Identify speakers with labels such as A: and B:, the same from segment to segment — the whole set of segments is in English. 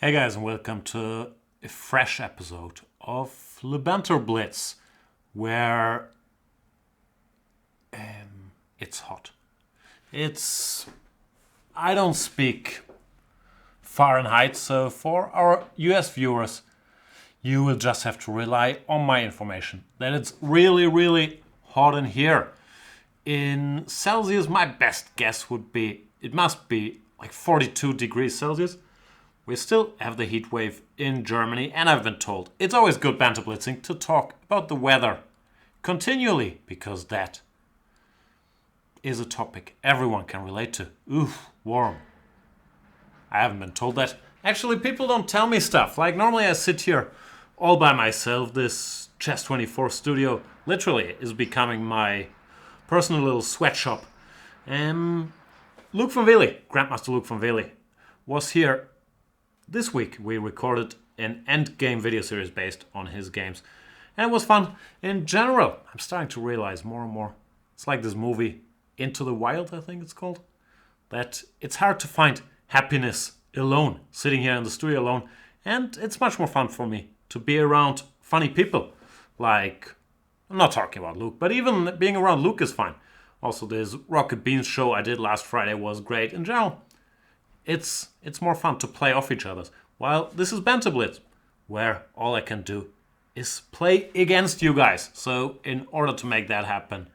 A: Hey guys, and welcome to a fresh episode of the Banter Blitz, where it's hot. I don't speak Fahrenheit, so for our US viewers, you will just have to rely on my information that it's really, really hot in here. In Celsius, my best guess would be it must be like 42 degrees Celsius. We still have the heat wave in Germany, and I've been told it's always good banter blitzing to talk about the weather continually, because that is a topic everyone can relate to. Oof, warm. I haven't been told that. Actually, people don't tell me stuff. Like, normally I sit here all by myself. This Chess24 studio literally is becoming my personal little sweatshop. Luke van Wely, Grandmaster Luke van Wely, was here. This week we recorded an endgame video series based on his games, and it was fun. In general, I'm starting to realize more and more, it's like this movie Into the Wild, I think it's called, that it's hard to find happiness alone, sitting here in the studio alone, and it's much more fun for me to be around funny people. Like, I'm not talking about Luke, but even being around Luke is fine. Also, this Rocket Beans show I did last Friday was great. In general, it's more fun to play off each other. While this is Banter Blitz, where all I can do is play against you guys. So in order to make that happen,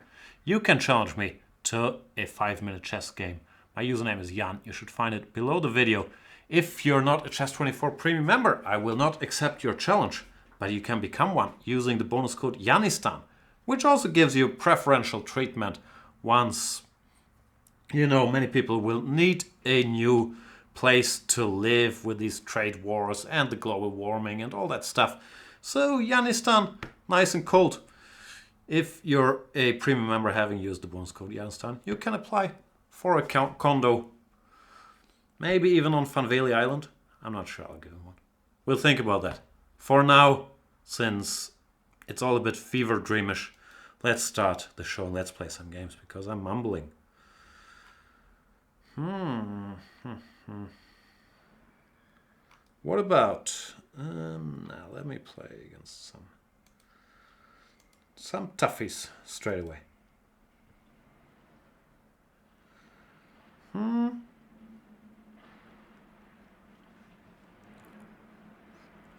A: you can challenge me to a 5-minute chess game. My username is Jan. You should find it below the video. If you're not a Chess24 premium member, I will not accept your challenge, but you can become one using the bonus code Janistan, which also gives you preferential treatment once, many people will need a new place to live with these trade wars and the global warming and all that stuff. So Janistan, nice and cold. If you're a premium member having used the bonus code Janistan, you can apply for a condo, maybe even on Van Wely Island. I'm not sure I'll give him one. We'll think about that. For now, since it's all a bit fever dreamish, let's start the show and let's play some games, because I'm mumbling. What about now let me play against some toughies straight away.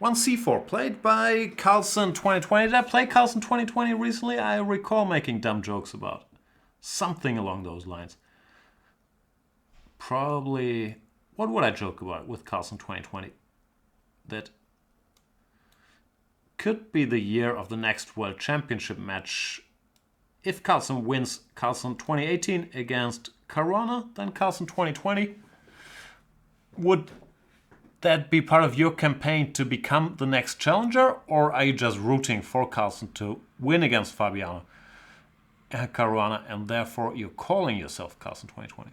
A: 1c4 played by Carlson 2020. Did I play Carlson 2020 recently? I recall making dumb jokes about something along those lines. Probably, what would I joke about with Carlson 2020? That could be the year of the next World Championship match. If Carlson wins Carlson 2018 against Caruana, then Carlson 2020. Would that be part of your campaign to become the next challenger, or are you just rooting for Carlson to win against Fabiano Caruana, and therefore you're calling yourself Carlson 2020?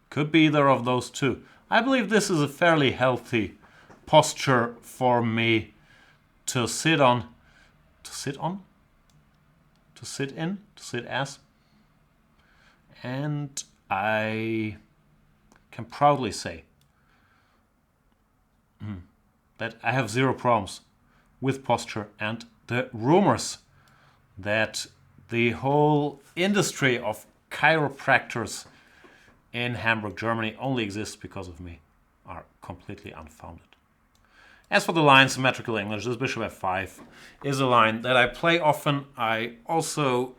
A: Could be either of those two. I believe this is a fairly healthy posture for me to sit on. To sit on? To sit in? To sit as? And I can proudly say that I have zero problems with posture, and the rumors that the whole industry of chiropractors in Hamburg, Germany only exists because of me are completely unfounded. As for the line symmetrical English, this bishop f5 is a line that I play often. I also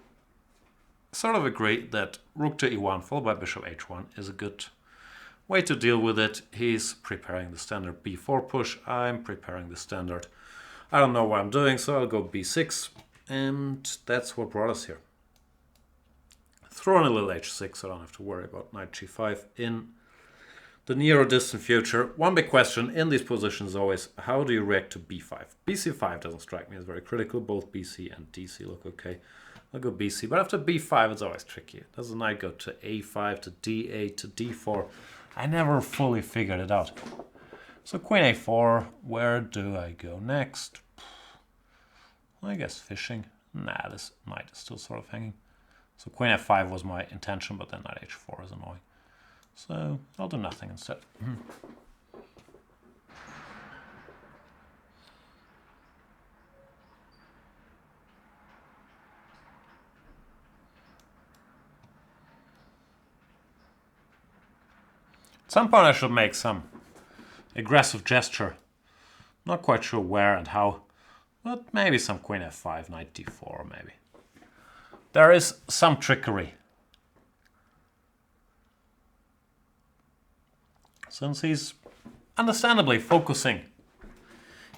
A: sort of agree that rook to e1 followed by bishop h1 is a good way to deal with it. He's preparing the standard b4 push. I'm preparing the standard, I don't know what I'm doing, so I'll go b6, and that's what brought us here. Throw in a little h6 so I don't have to worry about knight g5 in the near or distant future. One big question in these positions is always, how do you react to b5? bc5 doesn't strike me as very critical. Both bc and dc look okay. I'll go bc, but after b5 it's always tricky. Does the knight go to a5, to d8, to d4? I never fully figured it out. So queen a4, where do I go next? I guess fishing. Nah, this knight is still sort of hanging. So queen f5 was my intention, but then knight h4 is annoying. So I'll do nothing instead. At some point I should make some aggressive gesture. Not quite sure where and how, but maybe some queen f5, knight d4 maybe. There is some trickery. Since he's understandably focusing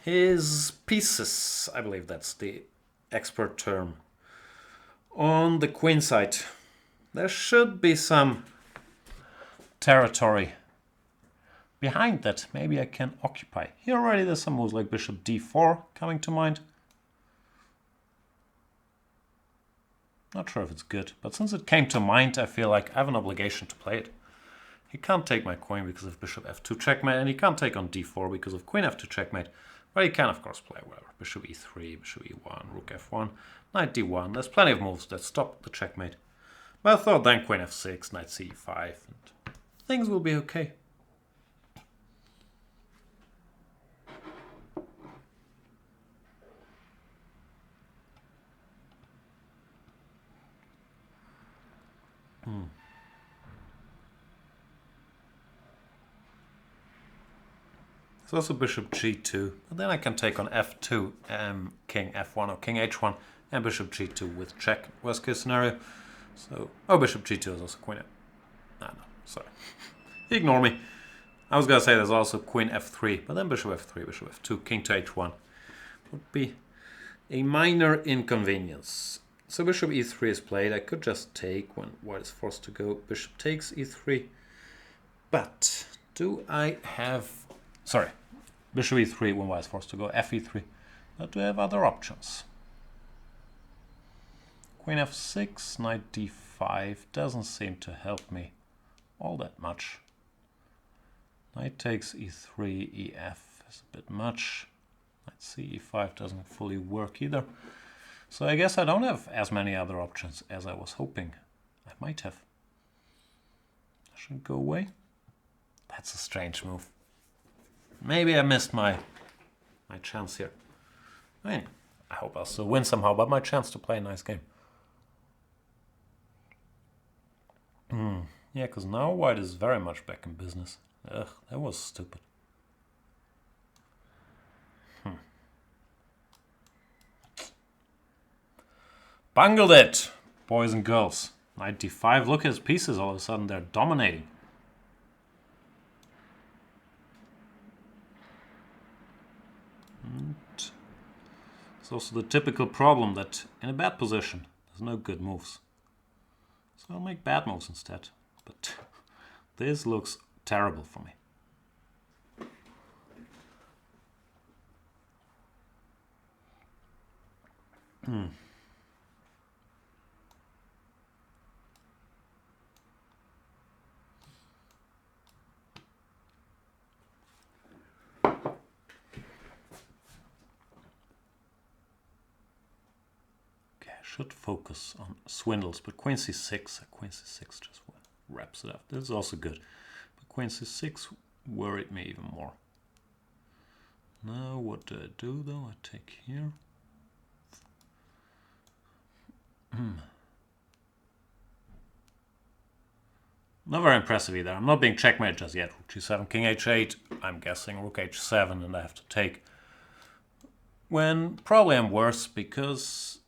A: his pieces, I believe that's the expert term, on the queen side, there should be some territory behind that maybe I can occupy. Here already there's some moves like bishop d4 coming to mind. Not sure if it's good, but since it came to mind, I feel like I have an obligation to play it. He can't take my queen because of bishop f2 checkmate, and he can't take on d4 because of queen f2 checkmate. But he can, of course, play whatever. Bishop e3, bishop e1, rook f1, knight d1. There's plenty of moves that stop the checkmate. But I thought then queen f6, knight c5, and things will be okay. There's also bishop g2, but then I can take on f2, king f1 or king h1, and bishop g2 with check, worst case scenario. So, oh, bishop g2 is also queen f... no, sorry. Ignore me. I was going to say there's also queen f3, but then bishop f3, bishop f2, king to h1 would be a minor inconvenience. So bishop e3 is played. I could just take when white is forced to go. Bishop takes e3. But do I have... sorry. Bishop e3 when white is forced to go. Fe3. But do I have other options? Queen f6, knight d5 doesn't seem to help me all that much. Knight takes e3, ef is a bit much. Knight c e5 doesn't fully work either. So I guess I don't have as many other options as I was hoping I might have. I should go away. That's a strange move. Maybe I missed my chance here. I mean, I hope I'll still win somehow, but my chance to play a nice game. Yeah, because now white is very much back in business. Ugh, that was stupid. Bungled it, boys and girls. Knight d5, look at his pieces, all of a sudden they're dominating. And it's also the typical problem that in a bad position, there's no good moves. So I'll make bad moves instead. But this looks terrible for me. Should focus on swindles, but queen c6, queen c6 just wraps it up. This is also good, but queen c6 worried me even more. Now what do I do though? I take here. Not very impressive either. I'm not being checkmated just yet. Rook g7, king h8. I'm guessing rook h7, and I have to take. When probably I'm worse because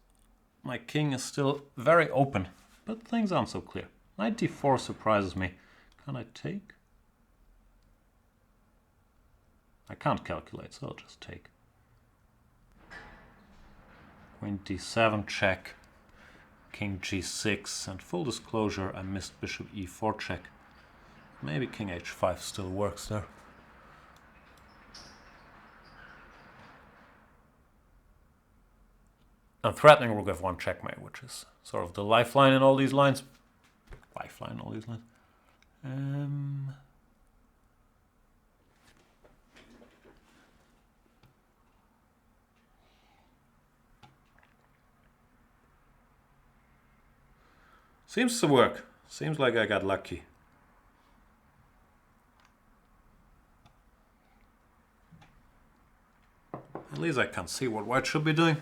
A: my king is still very open, but things aren't so clear. Knight d4 surprises me. Can I take? I can't calculate, so I'll just take. Queen d7 check. King g6, and full disclosure, I missed bishop e4 check. Maybe king h5 still works there. I'm threatening rook f1 checkmate, which is sort of the lifeline in all these lines. Lifeline in all these lines. Seems to work. Seems like I got lucky. At least I can see what white should be doing.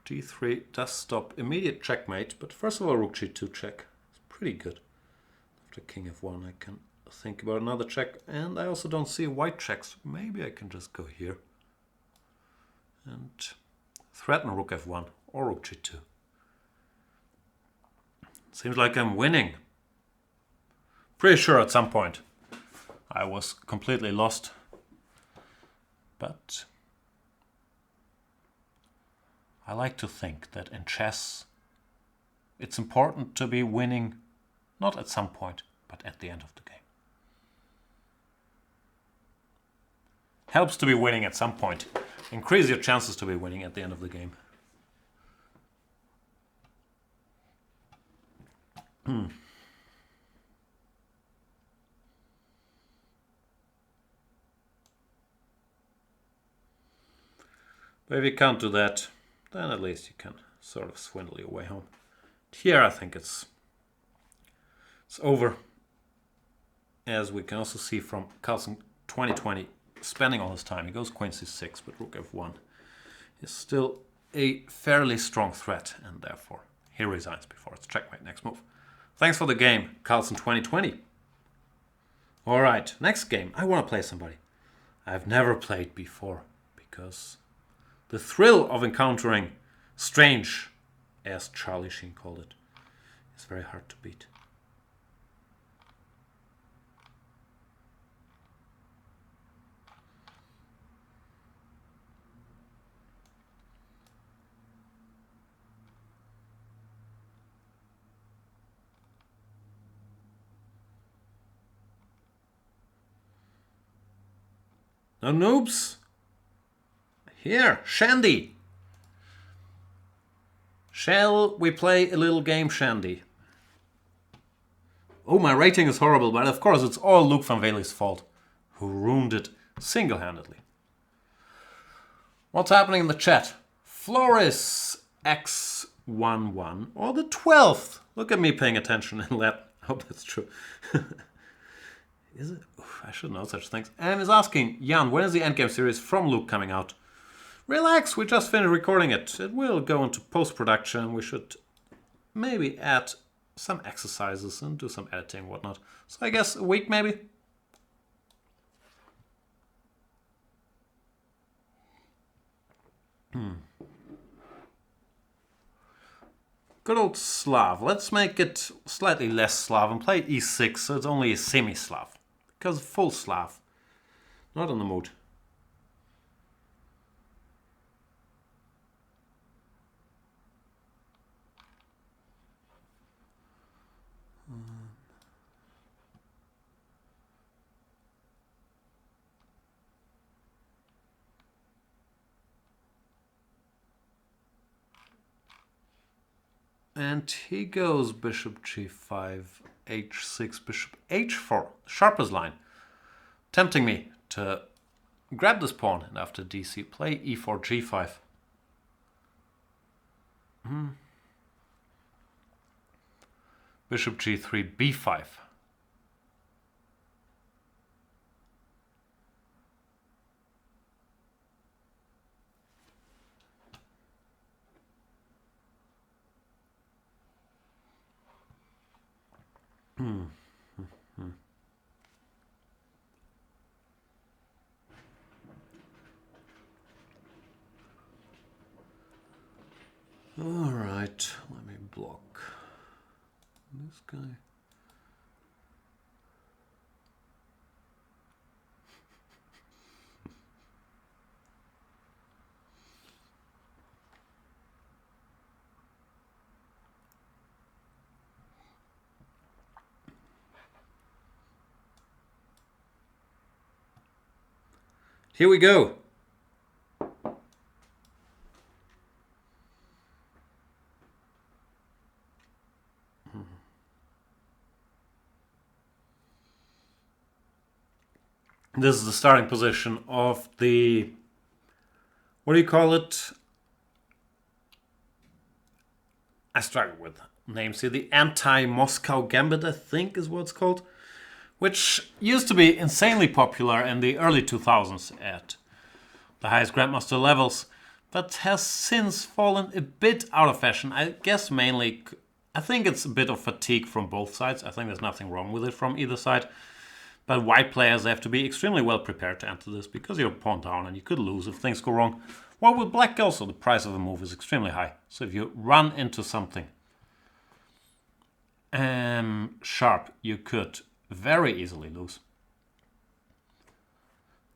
A: g3 does stop immediate checkmate, but first of all, rook g2 check. It's pretty good. After king f1, I can think about another check, and I also don't see white checks. Maybe I can just go here and threaten rook f1 or rook g2. Seems like I'm winning. Pretty sure at some point I was completely lost, but I like to think that in chess it's important to be winning not at some point, but at the end of the game. Helps to be winning at some point. Increase your chances to be winning at the end of the game. But if you can't do that, then at least you can sort of swindle your way home. Here I think it's over. As we can also see from Carlsen 2020 spending all his time. He goes queen c6, but rook f1 is still a fairly strong threat, and therefore he resigns before it's checkmate. Next move. Thanks for the game, Carlsen 2020. Alright, next game. I want to play somebody I've never played before, because the thrill of encountering strange, as Charlie Sheen called it, is very hard to beat. No noobs? Here, Shandy! Shall we play a little game, Shandy? Oh, my rating is horrible, but of course it's all Luke van Wely's fault, who ruined it single-handedly. What's happening in the chat? Floris X11, or the 12th. Look at me paying attention in Latin. I hope that's true. Is it? Oof, I should know such things. And is asking, Jan, when is the Endgame series from Luke coming out? Relax, we just finished recording it. It will go into post-production. We should maybe add some exercises and do some editing and whatnot. So I guess a week maybe? Good old Slav. Let's make it slightly less Slav and play e6 so it's only a semi-Slav. Because full Slav. Not in the mood. And he goes bishop g5, h6, bishop h4, sharpest line. Tempting me to grab this pawn and after dc play e4, g5. Bishop g3, b5. All right, let me block this guy. Here we go. This is the starting position of the, what do you call it? I struggle with names here. The anti-Moscow Gambit, I think is what it's called. Which used to be insanely popular in the early 2000s at the highest Grandmaster levels. but has since fallen a bit out of fashion. I guess mainly, I think it's a bit of fatigue from both sides. I think there's nothing wrong with it from either side. But white players have to be extremely well prepared to enter this because you're pawn down and you could lose if things go wrong. While with black also the price of a move is extremely high. So if you run into something sharp, you could very easily lose.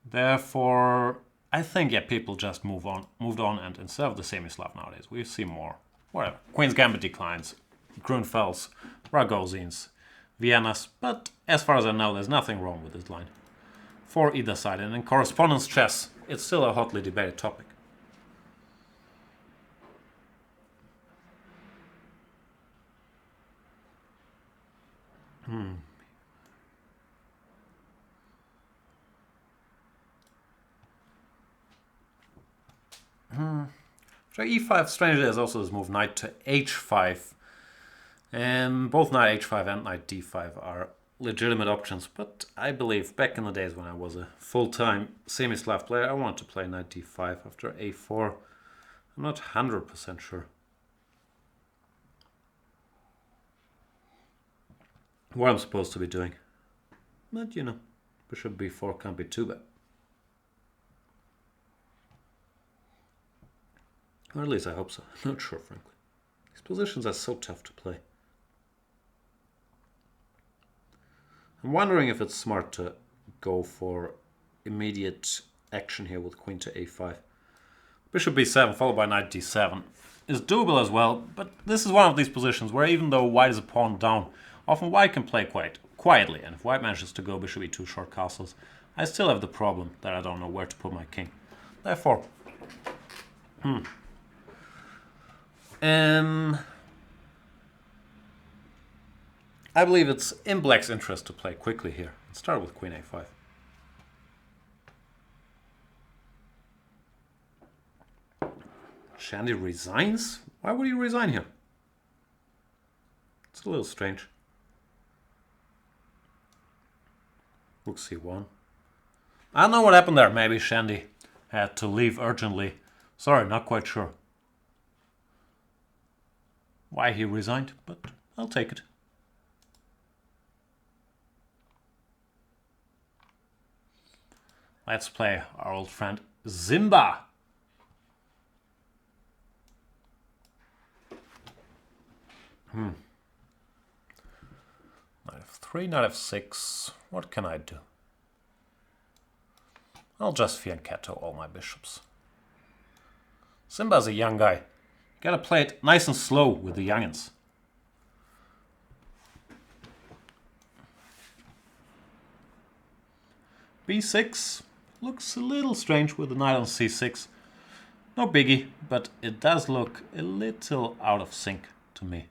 A: Therefore, I think people just moved on, and instead of the semi-Slav nowadays, we see more whatever. Queen's Gambit declines, Grunfelds, Ragozins, Viennas, but as far as I know, there's nothing wrong with this line for either side. And in correspondence chess, it's still a hotly debated topic. So e5, strangely, there's also this move knight to h5. And both knight h5 and knight d5 are legitimate options, but I believe back in the days when I was a full-time semi-Slav player, I wanted to play knight d5 after a4. I'm not 100% sure what I'm supposed to be doing. But you know, bishop b4 can't be too bad. Or at least I hope so. I'm not sure, frankly. These positions are so tough to play. I'm wondering if it's smart to go for immediate action here with queen to a5. Bishop b7 followed by knight d7 is doable as well, but this is one of these positions where even though white is a pawn down, often white can play quite quietly, and if white manages to go bishop e2 short castles, I still have the problem that I don't know where to put my king. Therefore, I believe it's in black's interest to play quickly here. Let's start with queen a5. Shandy resigns? Why would he resign here? It's a little strange. Rook c1. I don't know what happened there. Maybe Shandy had to leave urgently. Sorry, not quite sure why he resigned, but I'll take it. Let's play our old friend Zimba. Knight f3, knight f6. What can I do? I'll just fianchetto all my bishops. Zimba's a young guy. Gotta play it nice and slow with the youngins. b6 looks a little strange with the knight on c6. No biggie, but it does look a little out of sync to me.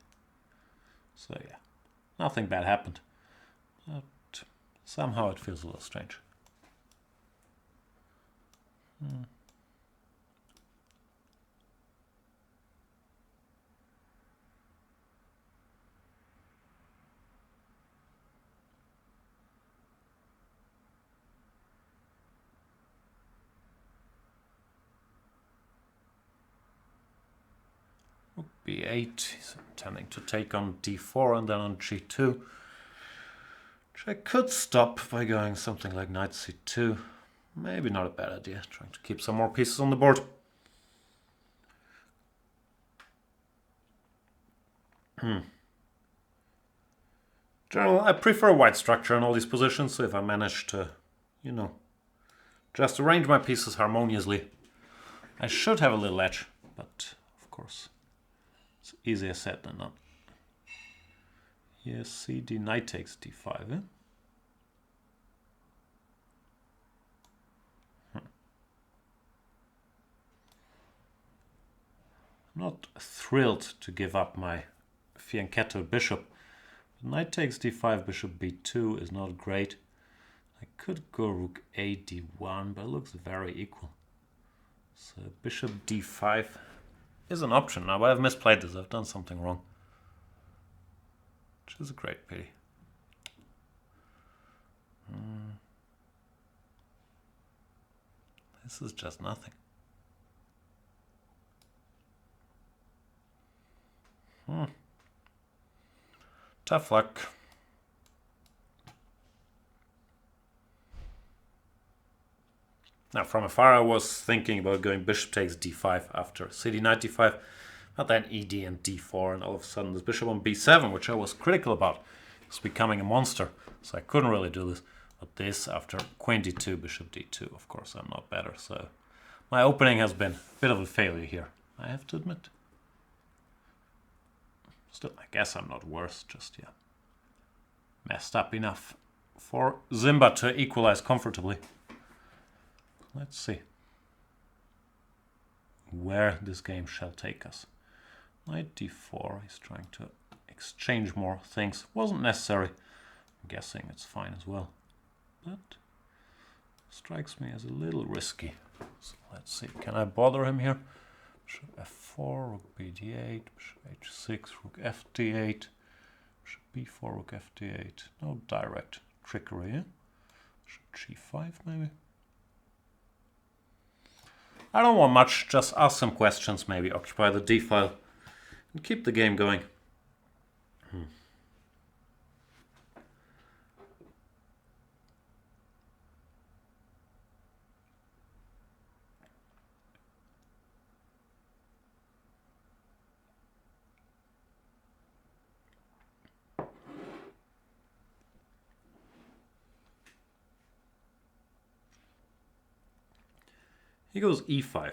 A: So yeah, nothing bad happened, but somehow it feels a little strange. Rook b8, he's intending to take on d4 and then on g2, which I could stop by going something like knight c2. Maybe not a bad idea, trying to keep some more pieces on the board. General, I prefer a white structure in all these positions, so if I manage to, you know, just arrange my pieces harmoniously, I should have a little edge, but of course, it's easier said than done. Yes, cd, knight takes d5, eh? I'm not thrilled to give up my fianchetto bishop. Knight takes d5, bishop b2 is not great. I could go rook a d1, but it looks very equal. So bishop d5 is an option. Now, I've misplayed this. I've done something wrong, which is a great pity. This is just nothing. Tough luck. Now, from afar, I was thinking about going bishop takes d5 after cd knight d5, but then ed and d4, and all of a sudden this bishop on b7, which I was critical about, is becoming a monster, so I couldn't really do this. But this after queen d2, bishop d2, of course I'm not better, so my opening has been a bit of a failure here, I have to admit. Still, I guess I'm not worse, just, yeah, messed up enough for Zimba to equalize comfortably. Let's see where this game shall take us. Knight d4, he's trying to exchange more things. Wasn't necessary. I'm guessing it's fine as well. But strikes me as a little risky. So let's see, can I bother him here? Bishop f4, rook b d8, bishop h6, rook f d8, bishop b4, rook f d8. No direct trickery here. Bishop g5 maybe. I don't want much, just ask some questions, maybe occupy the d file and keep the game going. He goes e5.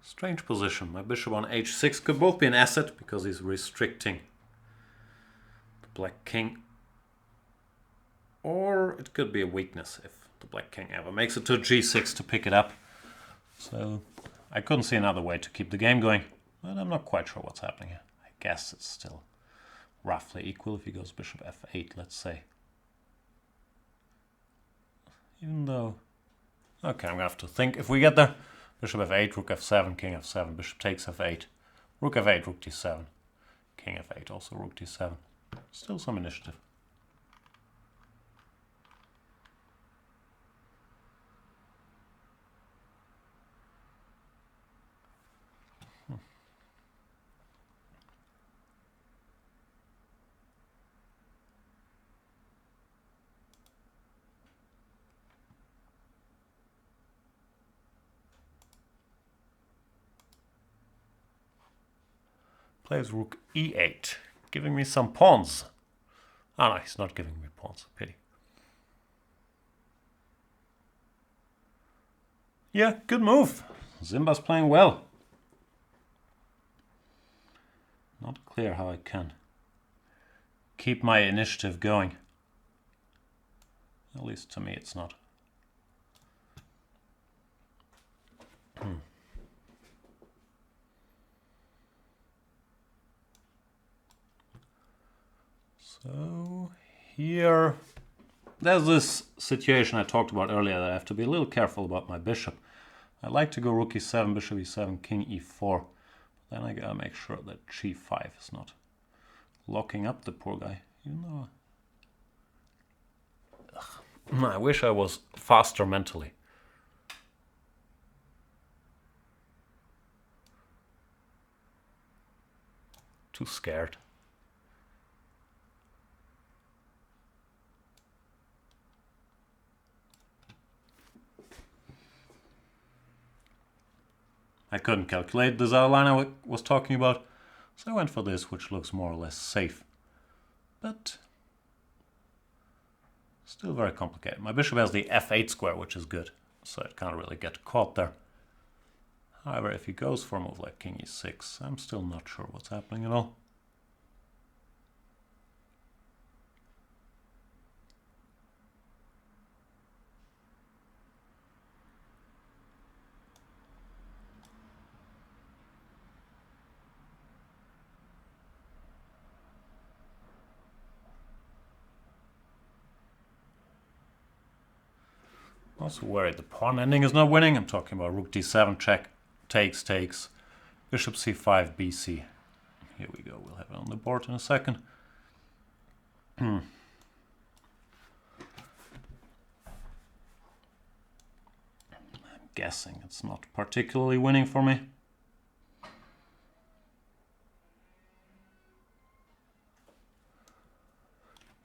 A: Strange position. My bishop on h6 could both be an asset because he's restricting the black king. Or it could be a weakness if the black king ever makes it to g6 to pick it up. So I couldn't see another way to keep the game going, but I'm not quite sure what's happening here. I guess it's still roughly equal if he goes bishop f8, let's say. Even though... Okay, I'm going to have to think if we get there. Bishop f8, rook f7, king f7, bishop takes f8, rook f8, rook d7, king f8, also rook d7. Still some initiative. Plays rook e8, giving me some pawns. Oh no, he's not giving me pawns, pity. Yeah, good move. Zimba's playing well. Not clear how I can keep my initiative going. At least to me it's not. So here, there's this situation I talked about earlier that I have to be a little careful about my bishop. I like to go rook e7, bishop e7, king e4. Then I gotta make sure that g5 is not locking up the poor guy. Even though I wish I was faster mentally. Too scared. I couldn't calculate the other line I was talking about, so I went for this, which looks more or less safe. But still very complicated. My bishop has the f8 square, which is good, so it can't really get caught there. However, if he goes for a move like king e6, I'm still not sure what's happening at all. Also worried the pawn ending is not winning. I'm talking about rook d7 check, takes, Bishop c5, bc. Here we go, we'll have it on the board in a second. I'm guessing it's not particularly winning for me.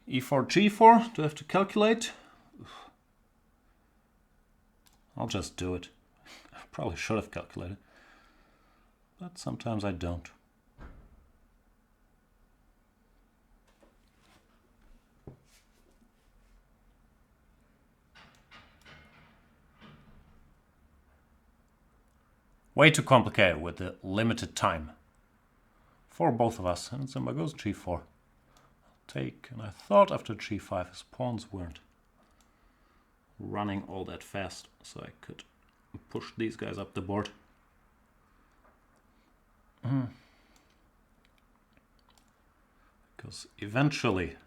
A: e4, g4, do I have to calculate? I'll just do it. I probably should have calculated, but sometimes I don't. Way too complicated with the limited time for both of us. And Zimba goes g4. I'll take, and I thought after g5 his pawns weren't running all that fast, so I could push these guys up the board. Because eventually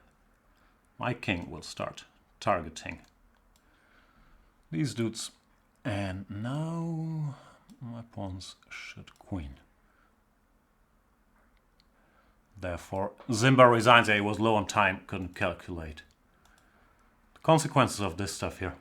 A: my king will start targeting these dudes. And now my pawns should queen. Therefore, Zimba resigns. He was low on time, couldn't calculate the consequences of this stuff here.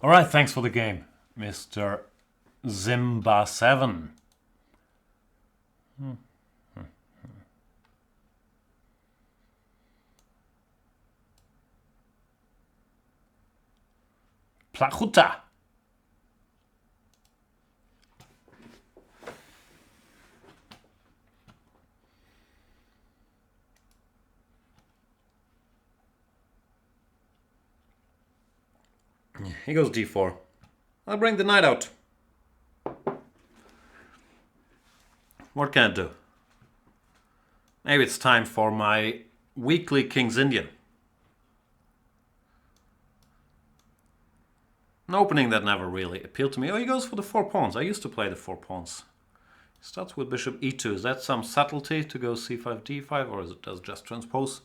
A: All right, thanks for the game, Mr. Zimba7. Plata. He goes d4. I'll bring the knight out. What can I do? Maybe it's time for my weekly King's Indian. An opening that never really appealed to me. Oh, he goes for the 4 pawns. I used to play the 4 pawns. He starts with bishop e2. Is that some subtlety to go c5, d5, or is it does just transpose?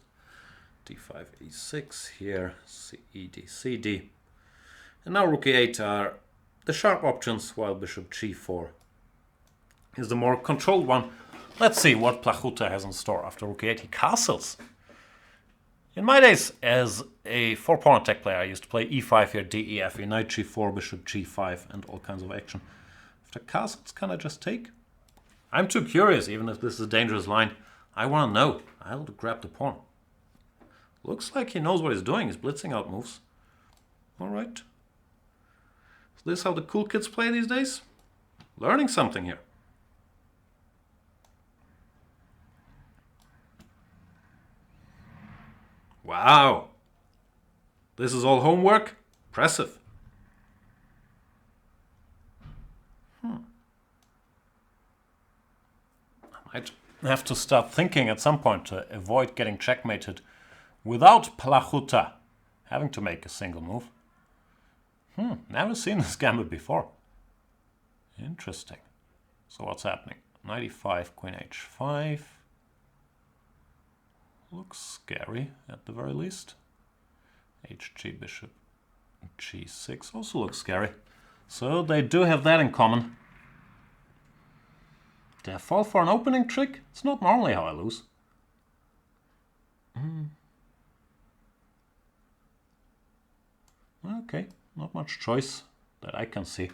A: d5, e6 here, c, ed, cd. And now rook e8 are the sharp options, while bishop g4 is the more controlled one. Let's see what Plata has in store after rook e8. He castles. In my days as a 4-pawn attack player, I used to play e5 here, d, e, f, e, knight g4, bishop g5, and all kinds of action. After castles, can I just take? I'm too curious, even if this is a dangerous line. I want to know. I'll grab the pawn. Looks like he knows what he's doing. He's blitzing out moves. All right. Is this how the cool kids play these days? Learning something here. Wow. This is all homework? Impressive. I might have to start thinking at some point to avoid getting checkmated without Plata having to make a single move. Never seen this gambit before. Interesting. So what's happening? Knight e5, queen h5. Looks scary at the very least. Hg, bishop g6 also looks scary. So they do have that in common. Did I fall for an opening trick? It's not normally how I lose. Okay, not much choice that I can see.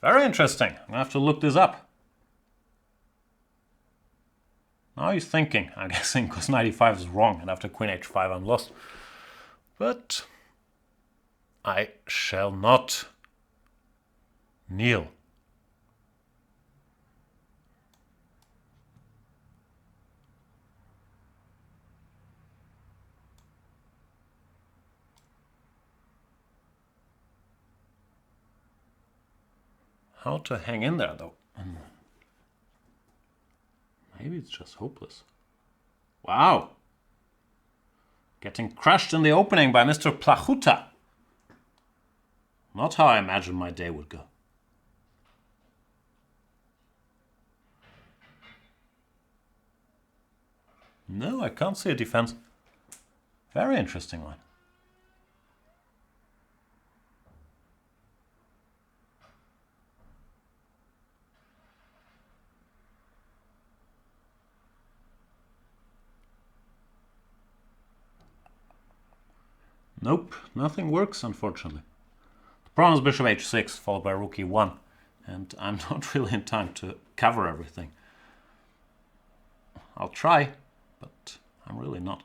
A: Very interesting. I'm gonna have to look this up. Now he's thinking, I'm guessing, because knight e5 is wrong, and after queen h5 I'm lost. But I shall not kneel. how to hang in there, though. Maybe it's just hopeless. Wow! Getting crushed in the opening by Mr. Plata. Not how I imagined my day would go. No, I can't see a defense. Very interesting one. Nope, nothing works, unfortunately. The pawn is bishop h6, followed by rook e1, and I'm not really in time to cover everything. I'll try, but I'm really not.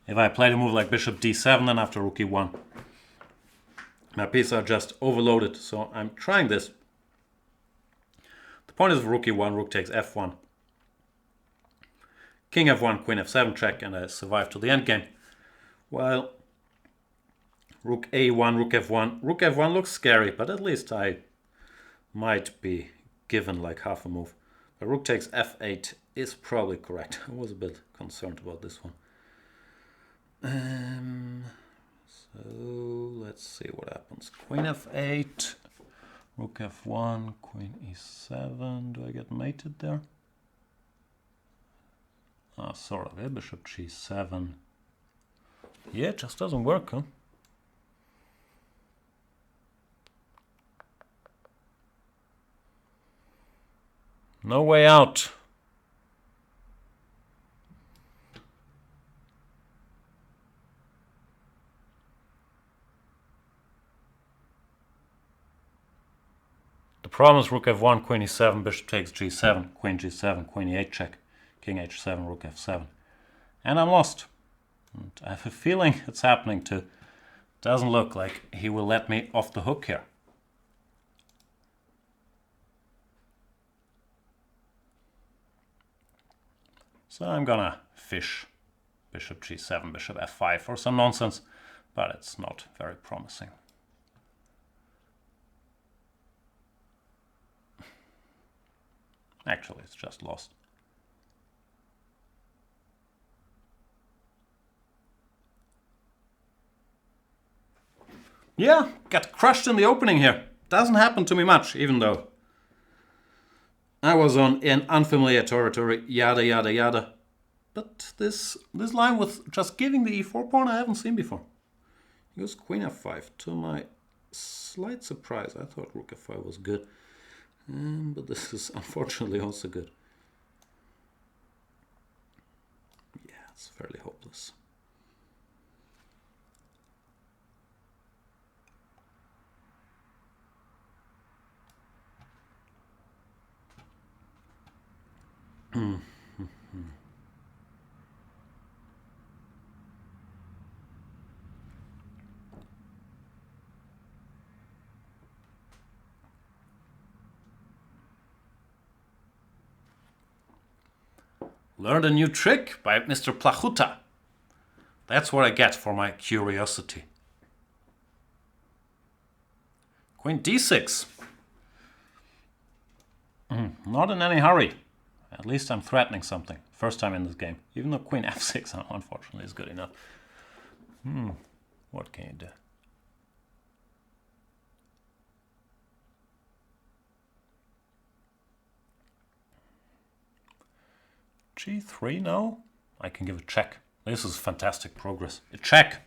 A: If I played a move like bishop d7, then after rook e1, my pieces are just overloaded, so I'm trying this. The point is rook e1, rook takes f1. King f1, queen f7 check, and I survive to the endgame. While rook a1, rook f1 looks scary, but at least I might be given like half a move. But rook takes f8 is probably correct. I was a bit concerned about this one. So let's see what happens. Queen f8, rook f1, queen e7. Do I get mated there? Ah, sort of. Bishop g7. Yeah, it just doesn't work, huh? No way out. The problem is rook f1, queen e7, bishop takes g7, queen g7, queen e8 check, king h7, rook f7. And I'm lost. And I have a feeling it's happening too. Doesn't look like he will let me off the hook here. So I'm gonna fish bishop g7, bishop f5 or some nonsense, but it's not very promising. Actually, it's just lost. Yeah, got crushed in the opening here. Doesn't happen to me much, even though I was on an unfamiliar territory, yada yada yada. But this line with just giving the e4 pawn I haven't seen before. He goes queen f5. To my slight surprise, I thought rook f5 was good. But this is unfortunately also good. Yeah, it's fairly hopeless. Learned a new trick by Mr. Plata. That's what I get for my curiosity. Queen d6. Not in any hurry. At least I'm threatening something. First time in this game. Even though queen f6 unfortunately is good enough. What can you do? g3 now? I can give a check. This is fantastic progress. A check.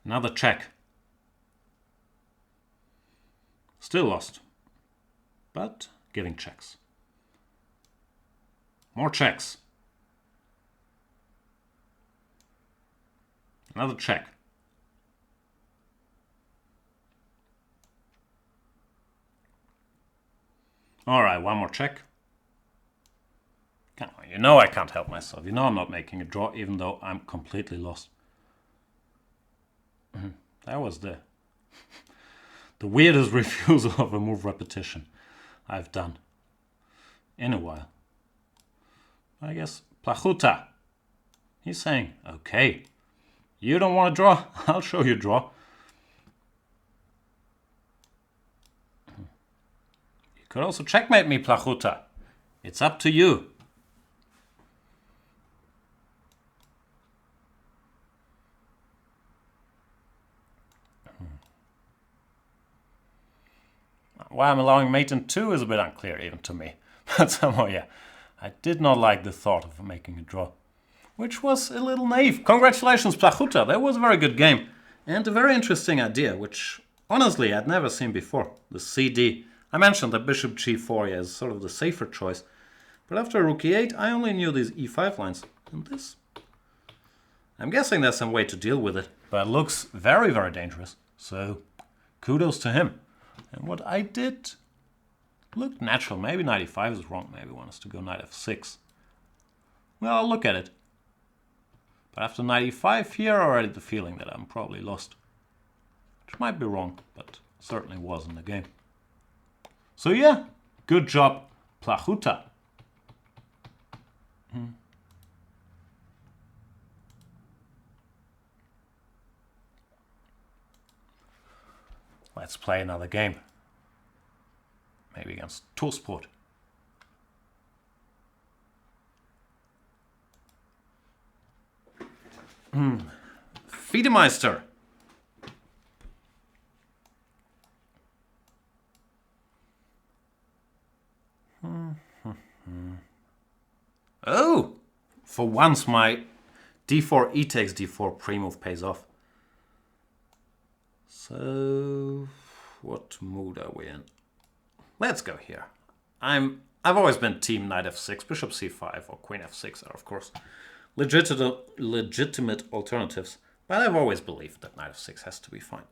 A: Another check. Still lost. But giving checks. More checks. Another check. Alright, one more check. Come on, you know I can't help myself. You know I'm not making a draw, even though I'm completely lost. That was the weirdest refusal of a move repetition I've done in a while. I guess Plata. He's saying, okay, you don't want to draw? I'll show you draw. You could also checkmate me, Plata. It's up to you. Why I'm allowing mate in 2 is a bit unclear even to me. But somehow, yeah, I did not like the thought of making a draw, which was a little naive. Congratulations, Plata. That was a very good game. And a very interesting idea, which honestly I'd never seen before. The CD. I mentioned that bishop g4 is sort of the safer choice. But after rook e8, I only knew these e5 lines. And this... I'm guessing there's some way to deal with it. But it looks very, very dangerous. So, kudos to him. And what I did looked natural. Maybe knight e5 is wrong. Maybe one has to go knight f6. Well, I'll look at it. But after knight e5 here, I already had the feeling that I'm probably lost. Which might be wrong, but certainly was in the game. So yeah, good job, Plata. Let's play another game. Maybe against Toastbrot. Fiedemeister. Oh! For once my d4, e takes d4 pre-move pays off. So, what mood are we in? Let's go here. I've always been team knight f6, bishop c5 or queen f6 are of course legitimate alternatives, but I've always believed that knight f6 has to be fine.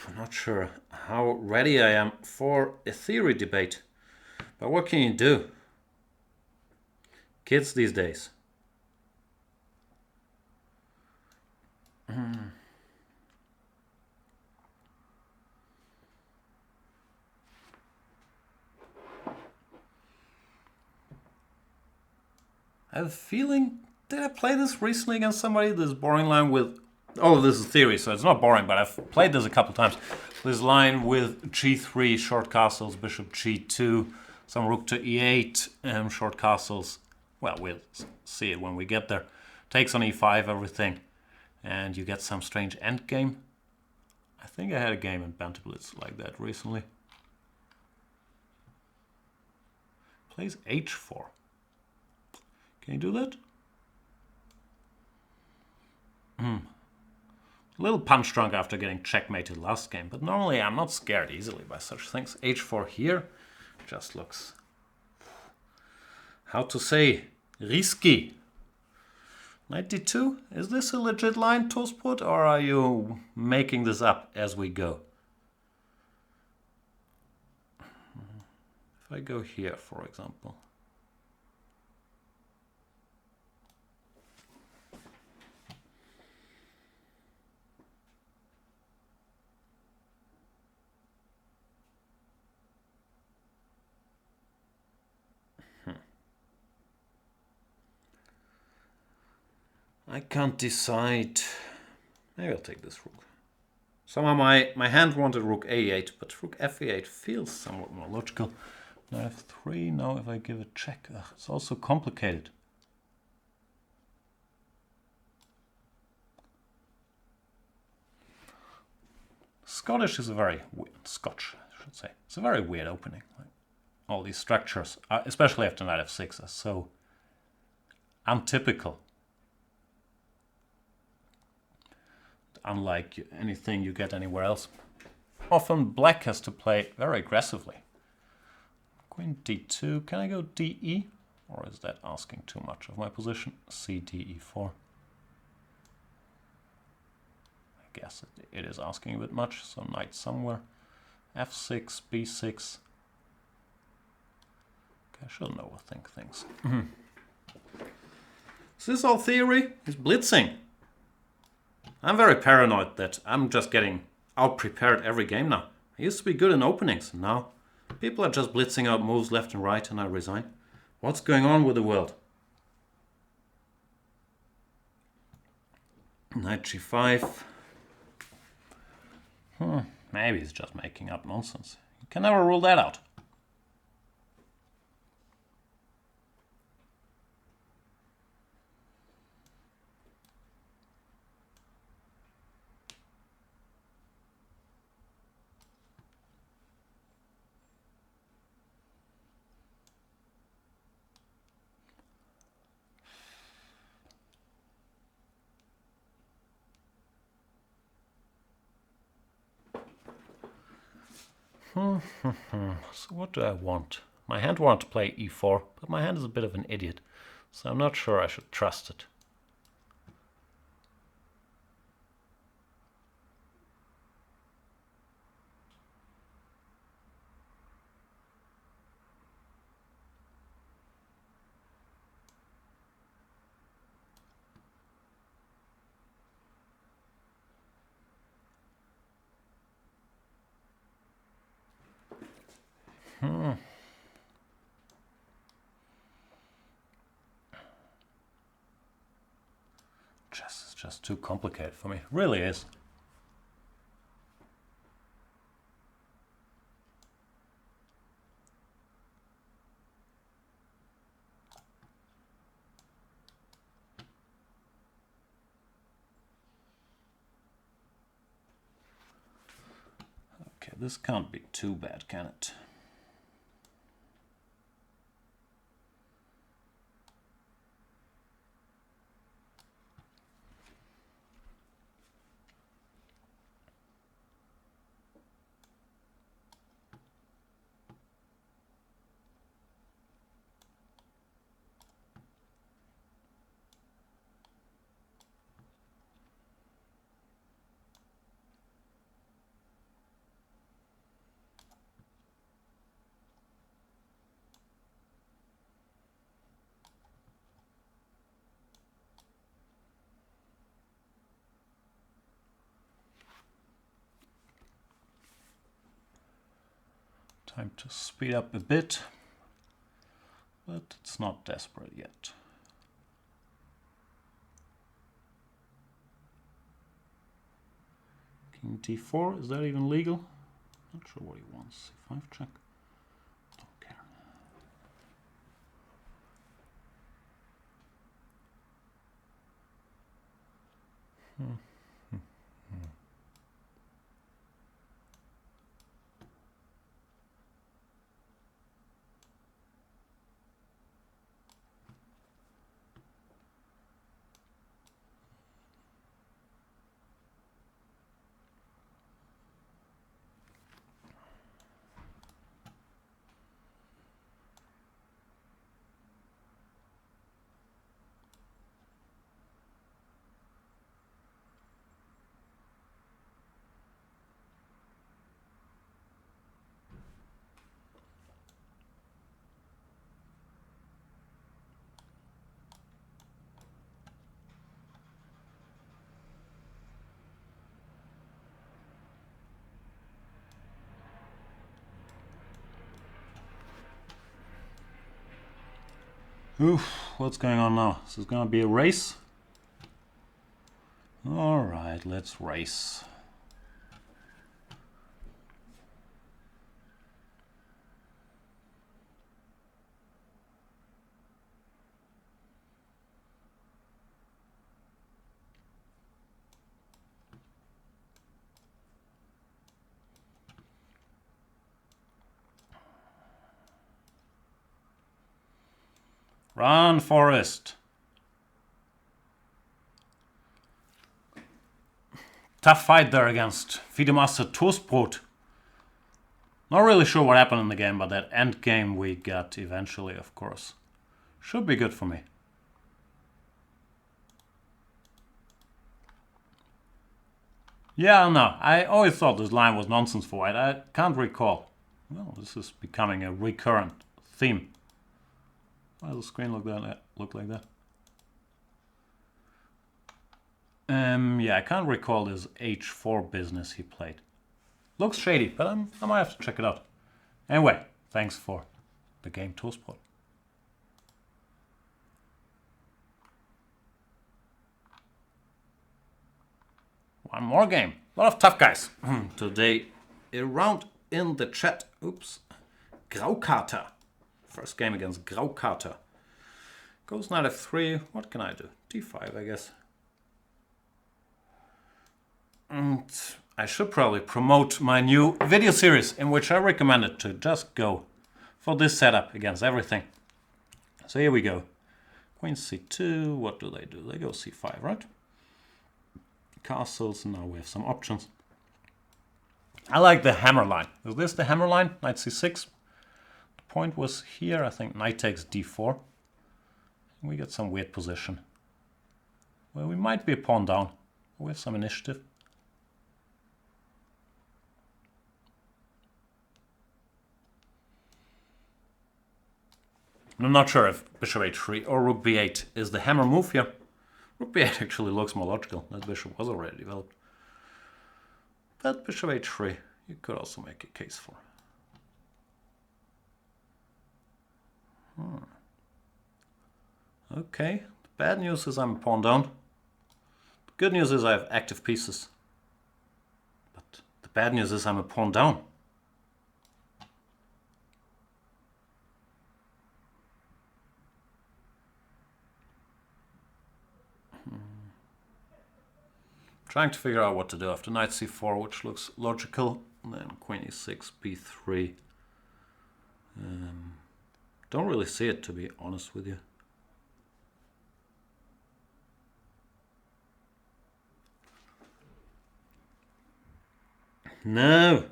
A: I'm not sure how ready I am for a theory debate, but what can you do? Kids these days. I have a feeling, did I play this recently against somebody? This boring line with, oh, this is theory, so it's not boring, but I've played this a couple times. This line with g3, short castles, bishop g2, some rook to e8, short castles. Well, we'll see it when we get there. Takes on e5, everything, and you get some strange endgame. I think I had a game in Banter Blitz like that recently. Plays h4. Can you do that? A little punch drunk after getting checkmated last game, but normally I'm not scared easily by such things. h4 here just looks, how to say, risky. Knight d2, is this a legit line, Toastbrot, or are you making this up as we go? If I go here, for example. I can't decide. Maybe I'll take this rook. Somehow my hand wanted rook a8, but rook f8 feels somewhat more logical. Knight f3, now if I give a check, it's also complicated. Scottish is a very Scotch, I should say. It's a very weird opening. Like, all these structures, especially after knight f6, are so untypical. Unlike anything you get anywhere else. Often black has to play very aggressively. Queen d2, can I go de? Or is that asking too much of my position? C, d, e4. I guess it is asking a bit much, so knight somewhere. f6, b6. Okay, I shouldn't overthink things. Is this all theory? He's blitzing. I'm very paranoid that I'm just getting out-prepared every game now. I used to be good in openings, and now people are just blitzing out moves left and right and I resign. What's going on with the world? Knight g5. Maybe he's just making up nonsense. You can never rule that out. So what do I want? My hand wanted to play e4, but my hand is a bit of an idiot, so I'm not sure I should trust it. Chess is just too complicated for me. It really is. Okay, this can't be too bad, can it? Time to speed up a bit, but it's not desperate yet. King d4, is that even legal? Not sure what he wants. c5 check. Don't care. Oof, what's going on now? Is this gonna be a race? Alright, let's race. Run, Forest! Tough fight there against Fidemaster Toastbrot. Not really sure what happened in the game, but that end game we got eventually, of course. Should be good for me. Yeah, no, I always thought this line was nonsense for white. I can't recall. Well, this is becoming a recurrent theme. Why does the screen look like that? Yeah, I can't recall this h4 business he played. Looks shady, but I might have to check it out. Anyway, thanks for the game Toastbrot. One more game. A lot of tough guys. Today, a round in the chat. Oops. Graukater. First game against Graukater. Goes knight f3. What can I do? d5, I guess. And I should probably promote my new video series in which I recommended to just go for this setup against everything. So here we go. Queen c2. What do? They go c5, right? Castles. Now we have some options. I like the hammer line. Is this the hammer line? Knight c6. The point was here. I think knight takes d4. And we get some weird position where we might be a pawn down. We have some initiative. I'm not sure if bishop h3 or rook b8 is the hammer move here. Rook b8 actually looks more logical. That bishop was already developed. But bishop h3 you could also make a case for. Okay, the bad news is I'm a pawn down. The good news is I have active pieces. But the bad news is I'm a pawn down. Trying to figure out what to do after knight c4, which looks logical. And then queen e6, b3. Don't really see it, to be honest with you. No!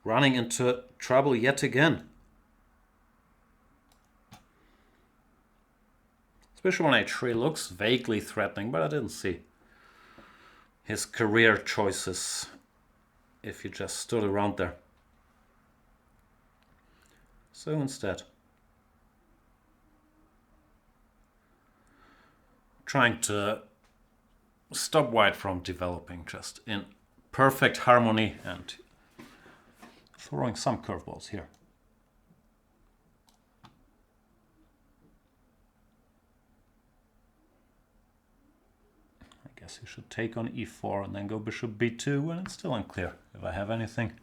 A: Running into trouble yet again. Bishop on h3 looks vaguely threatening, but I didn't see his career choices if he just stood around there. So instead, trying to stop white from developing just in perfect harmony and throwing some curveballs here. I guess you should take on e4 and then go bishop b2 when it's still unclear if I have anything.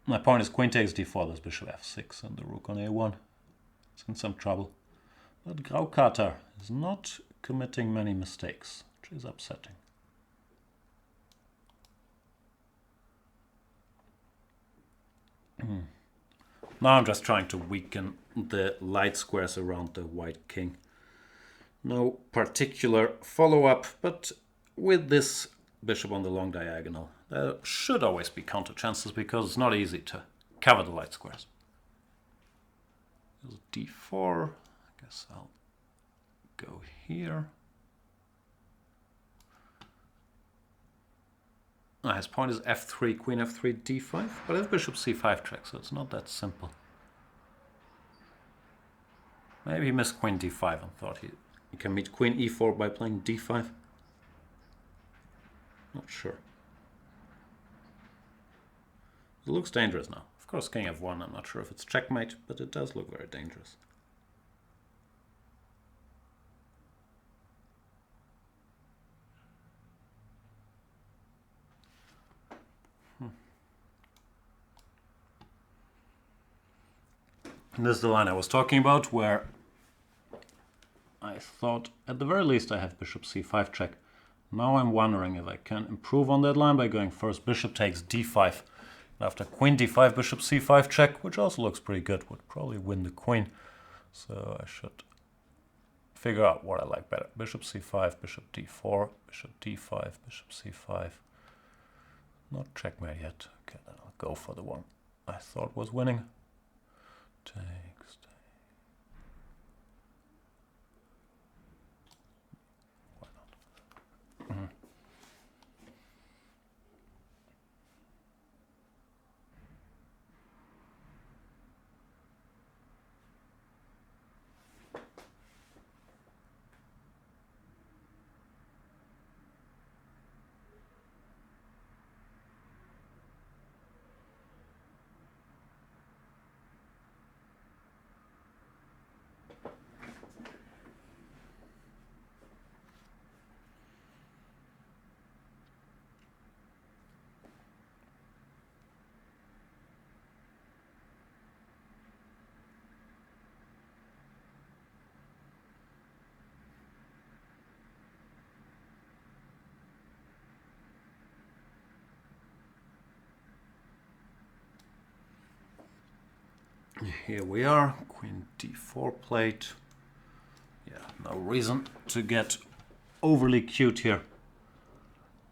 A: My point is queen takes d4, there's bishop f6 and the rook on a1. It's in some trouble. But Graukater is not committing many mistakes, which is upsetting. Now I'm just trying to weaken the light squares around the white king. No particular follow-up, but with this bishop on the long diagonal, there should always be counter chances because it's not easy to cover the light squares. There's d4. I guess I'll go here. His point is f3, queen f3, d5, but I have bishop c5 check, so it's not that simple. Maybe he missed queen d5 and thought he can meet queen e4 by playing d5. Not sure. It looks dangerous now. Of course, king f1, I'm not sure if it's checkmate, but it does look very dangerous. And this is the line I was talking about, where I thought at the very least I have bishop c5 check. Now I'm wondering if I can improve on that line by going first bishop takes d5. After queen d5, bishop c5 check, which also looks pretty good, would probably win the queen. So I should figure out what I like better. Bishop c5, bishop d4, bishop d5, bishop c5. Not checkmate yet. Okay, then I'll go for the one I thought was winning. Takes. Why not? Here we are, Queen D4 plate. Yeah, no reason to get overly cute here.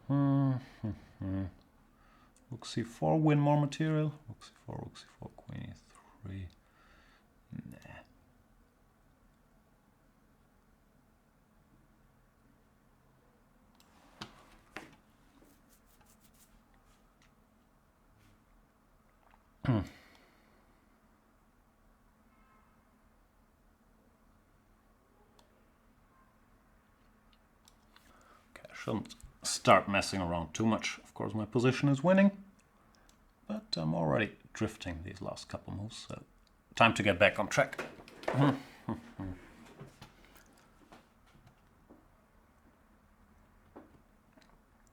A: Rook C4, win more material. Rook C4, Queen E3. Nah. Okay, I shouldn't start messing around too much. Of course, my position is winning, but I'm already drifting these last couple moves, so time to get back on track.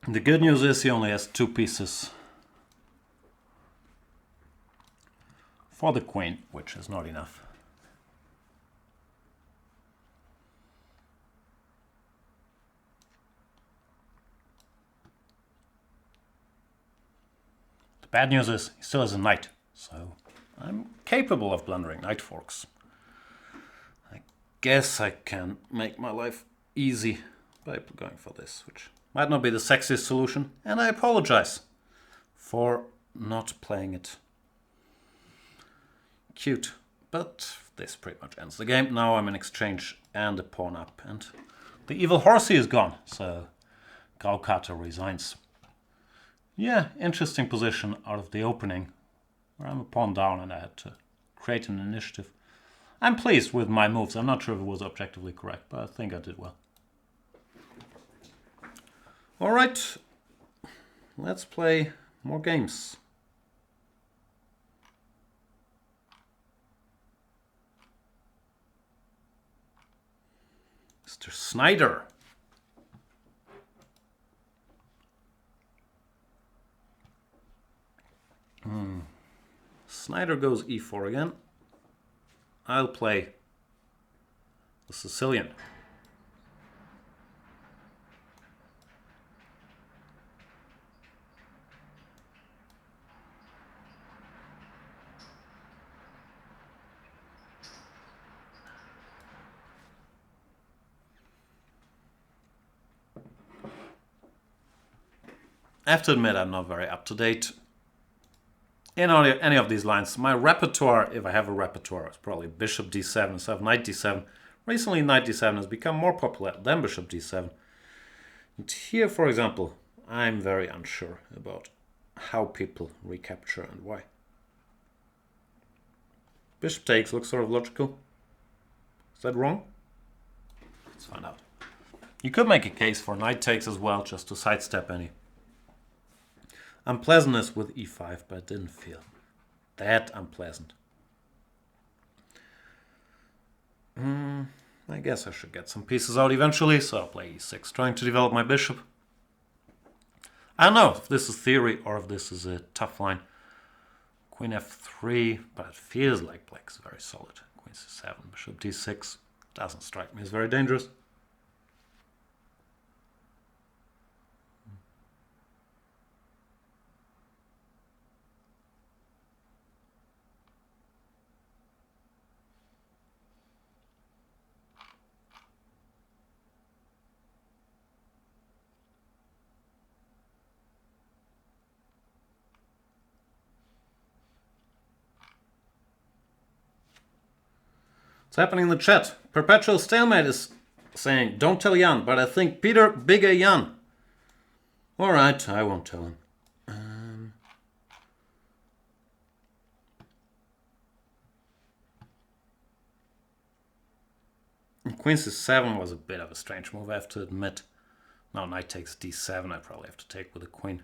A: The good news is he only has 2 pieces for the queen, which is not enough. The bad news is he still has a knight, so I'm capable of blundering knight forks. I guess I can make my life easy by going for this, which might not be the sexiest solution, and I apologize for not playing it cute. But this pretty much ends the game. Now I'm in exchange and a pawn up, and the evil horsey is gone, so Graukater resigns. Yeah, interesting position out of the opening, where I'm a pawn down and I had to create an initiative. I'm pleased with my moves. I'm not sure if it was objectively correct, but I think I did well. Alright, let's play more games. Mr. Snyder. Snyder goes E4 again. I'll play the Sicilian. I have to admit I'm not very up to date in any of these lines. My repertoire, if I have a repertoire, is probably Bishop D7 instead of Knight D7. Recently Knight D7 has become more popular than Bishop D7. And here, for example, I'm very unsure about how people recapture and why. Bishop takes looks sort of logical. Is that wrong? Let's find out. You could make a case for Knight takes as well, just to sidestep any unpleasantness with E5, but it didn't feel that unpleasant. I guess I should get some pieces out eventually, so I'll play E6, trying to develop my bishop. I don't know if this is theory or if this is a tough line. Queen F3, but it feels like black's very solid. Queen C7, Bishop D6 doesn't strike me as very dangerous. What's happening in the chat? Perpetual Stalemate is saying, don't tell Jan, but I think Peter bigger Jan. Alright, I won't tell him. Queen C7 was a bit of a strange move, I have to admit. Now knight takes D7, I probably have to take with the queen.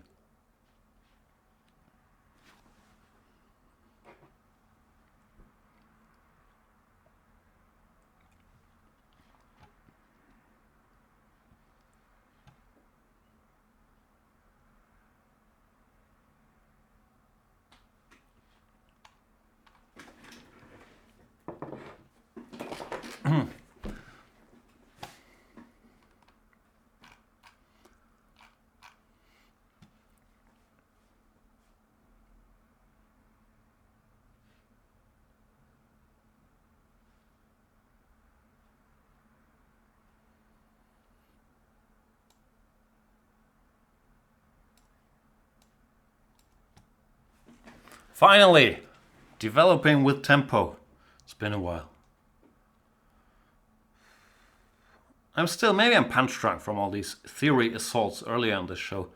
A: Finally! Developing with tempo. It's been a while. Maybe I'm punch drunk from all these theory assaults earlier on this show.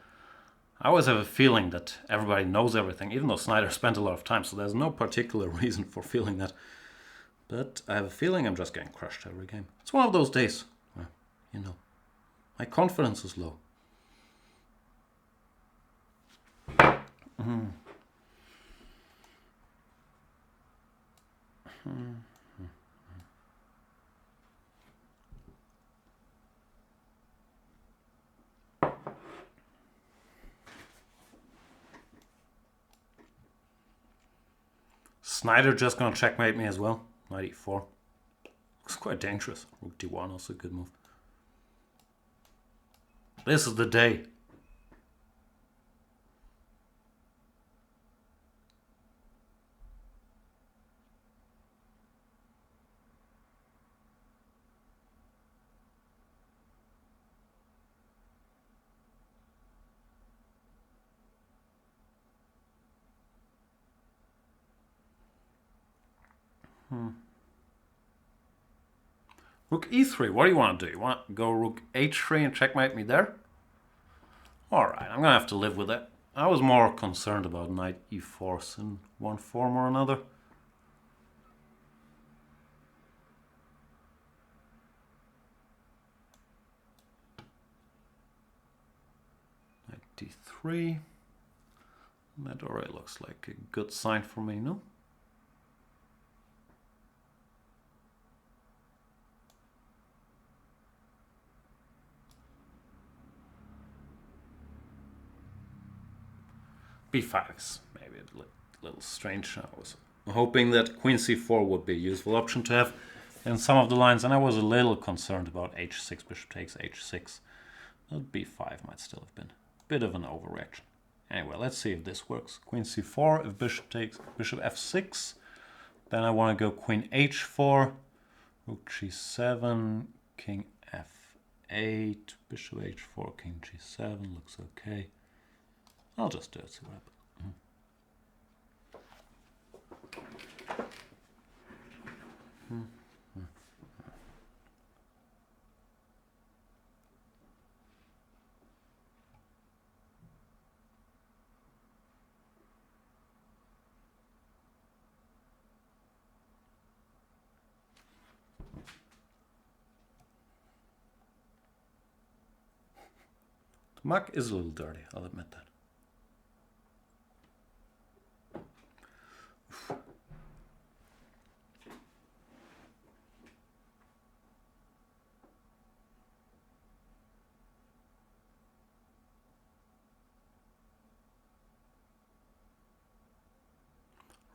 A: I always have a feeling that everybody knows everything, even though Snyder spent a lot of time, so there's no particular reason for feeling that. But I have a feeling I'm just getting crushed every game. It's one of those days. You know, my confidence is low. Snyder just gonna checkmate me as well. Knight e4. Looks quite dangerous. Rook d1 also a good move. This is the day. Rook e3, what do you want to do? You want to go rook h3 and checkmate me there? Alright, I'm going to have to live with it. I was more concerned about knight e4 in one form or another. Knight d3. That already looks like a good sign for me, no? b5 is maybe a little strange. I was hoping that queen c4 would be a useful option to have in some of the lines, and I was a little concerned about h6, bishop takes h6. But b5 might still have been a bit of an overreaction. Anyway, let's see if this works. Queen c4, if bishop takes bishop f6, then I want to go queen h4, rook g7, king f8, bishop h4, king g7, looks okay. I'll just do it, see what happens. The mug is a little dirty, I'll admit that.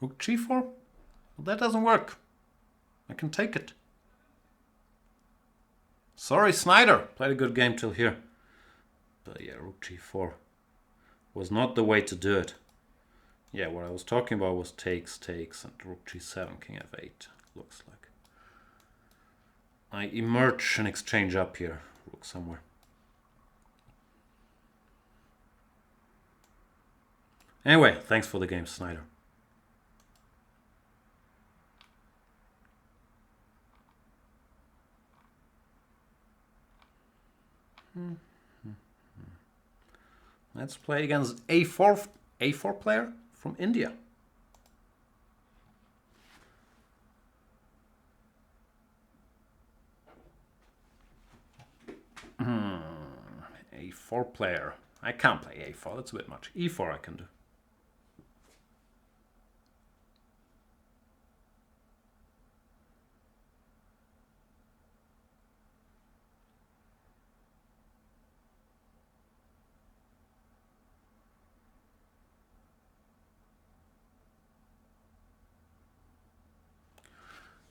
A: Rook g4? Well, that doesn't work. I can take it. Sorry, Snyder. Played a good game till here. But yeah, rook g4 was not the way to do it. Yeah, what I was talking about was takes, and rook g7, king f8. Looks like. I emerge and exchange up here. Rook somewhere. Anyway, thanks for the game, Snyder. Let's play against a4 player from India. A4 player. I can't play a4, that's a bit much. e4 I can do.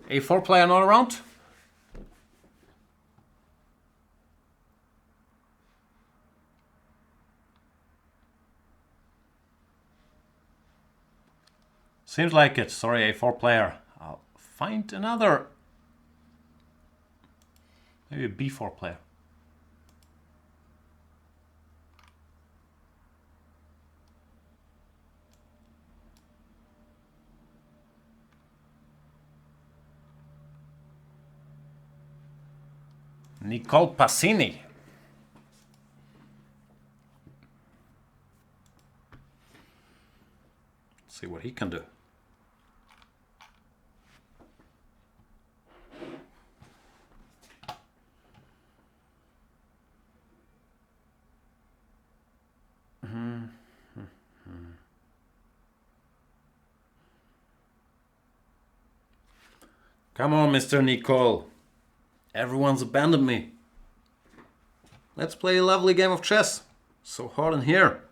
A: A4 player not around? Seems like it. Sorry, A4 player. I'll find another. Maybe a B4 player. Nicole Passini. Let's see what he can do. Come on, Mr. Nicole. Everyone's abandoned me. Let's play a lovely game of chess. So hot in here.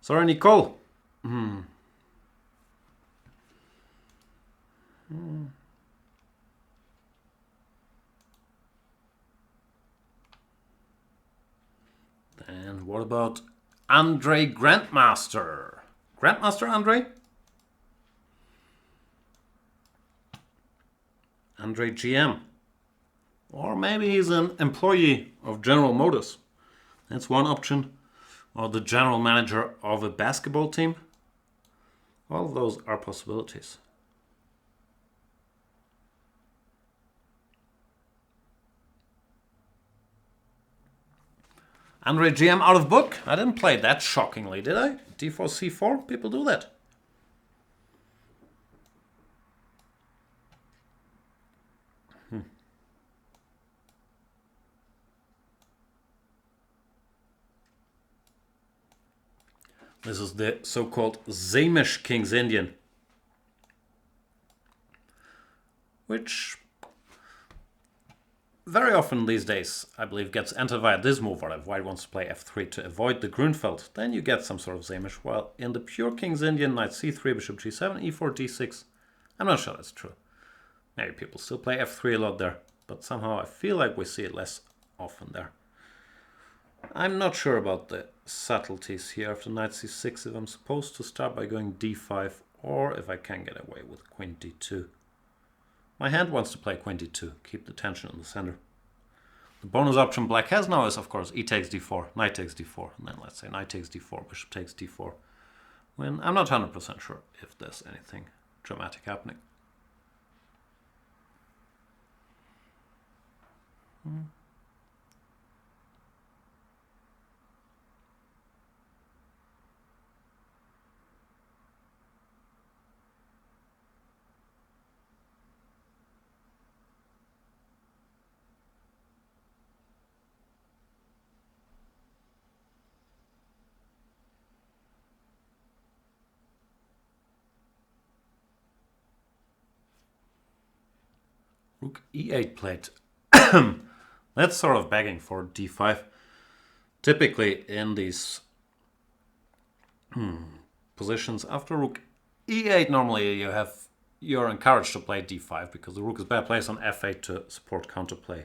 A: Sorry, Nicole. And what about Andre Grandmaster? Grandmaster Andre? Andre GM. Or maybe he's an employee of General Motors. That's one option. Or the general manager of a basketball team. All of those are possibilities. Andre GM out of book. I didn't play that shockingly, did I? D4, C4? People do that. This is the so-called Samish King's Indian. Which very often these days, I believe, gets entered via this move, or if white wants to play f3 to avoid the Grunfeld, then you get some sort of Samish. While in the pure King's Indian, knight c3, bishop g7, e4, d6. I'm not sure that's true. Maybe people still play f3 a lot there, but somehow I feel like we see it less often there. I'm not sure about the subtleties here after knight c6, if I'm supposed to start by going d5, or if I can get away with queen d2. My hand wants to play queen d2, keep the tension in the center. The bonus option black has now is, of course, e takes d4, knight takes d4, and then let's say knight takes d4, bishop takes d4. When I'm not 100% sure if there's anything dramatic happening. Rook e8 played. That's sort of begging for d5. Typically in these positions after rook e8, normally you're encouraged to play d5 because the rook is better placed on f8 to support counterplay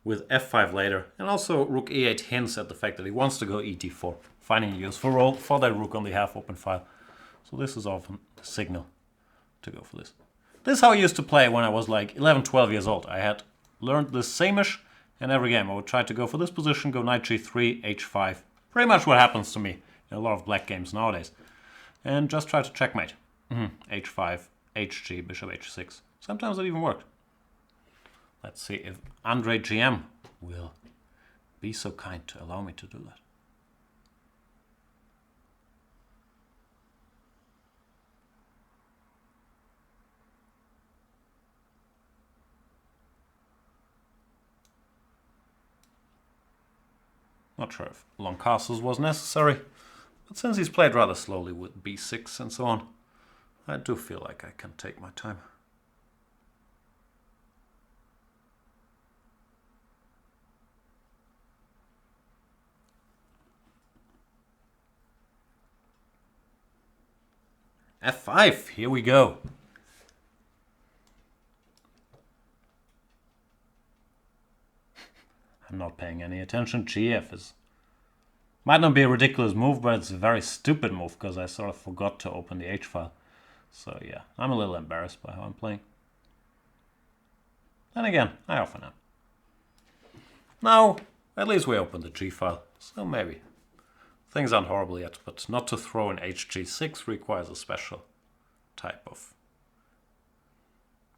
A: with f5 later. And also rook e8 hints at the fact that he wants to go e4, finding a useful role for that rook on the half open file. So this is often the signal to go for this. This is how I used to play when I was like 11, 12 years old. I had learned this Samish, and every game I would try to go for this position, go knight g3, h5. Pretty much what happens to me in a lot of black games nowadays. And just try to checkmate. h5, hg, bishop h6. Sometimes it even worked. Let's see if Andre GM will be so kind to allow me to do that. Not sure if long castles was necessary, but since he's played rather slowly with b6 and so on, I do feel like I can take my time. f5, here we go. I'm not paying any attention. GF is... might not be a ridiculous move, but it's a very stupid move because I sort of forgot to open the H file. So yeah, I'm a little embarrassed by how I'm playing. Then again, I often am. Now, At least we opened the G file, so maybe. Things aren't horrible yet, but not to throw in HG6 requires a special type of...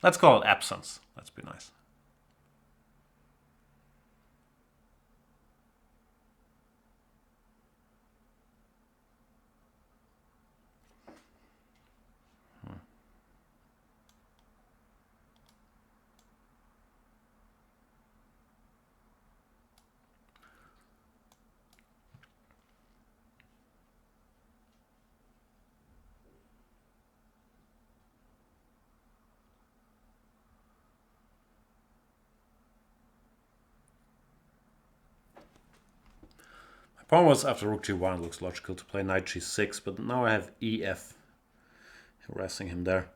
A: Let's call it absence. Let's be nice. Pawn was after rook g1, it looks logical to play knight g6, but now I have ef, harassing him there.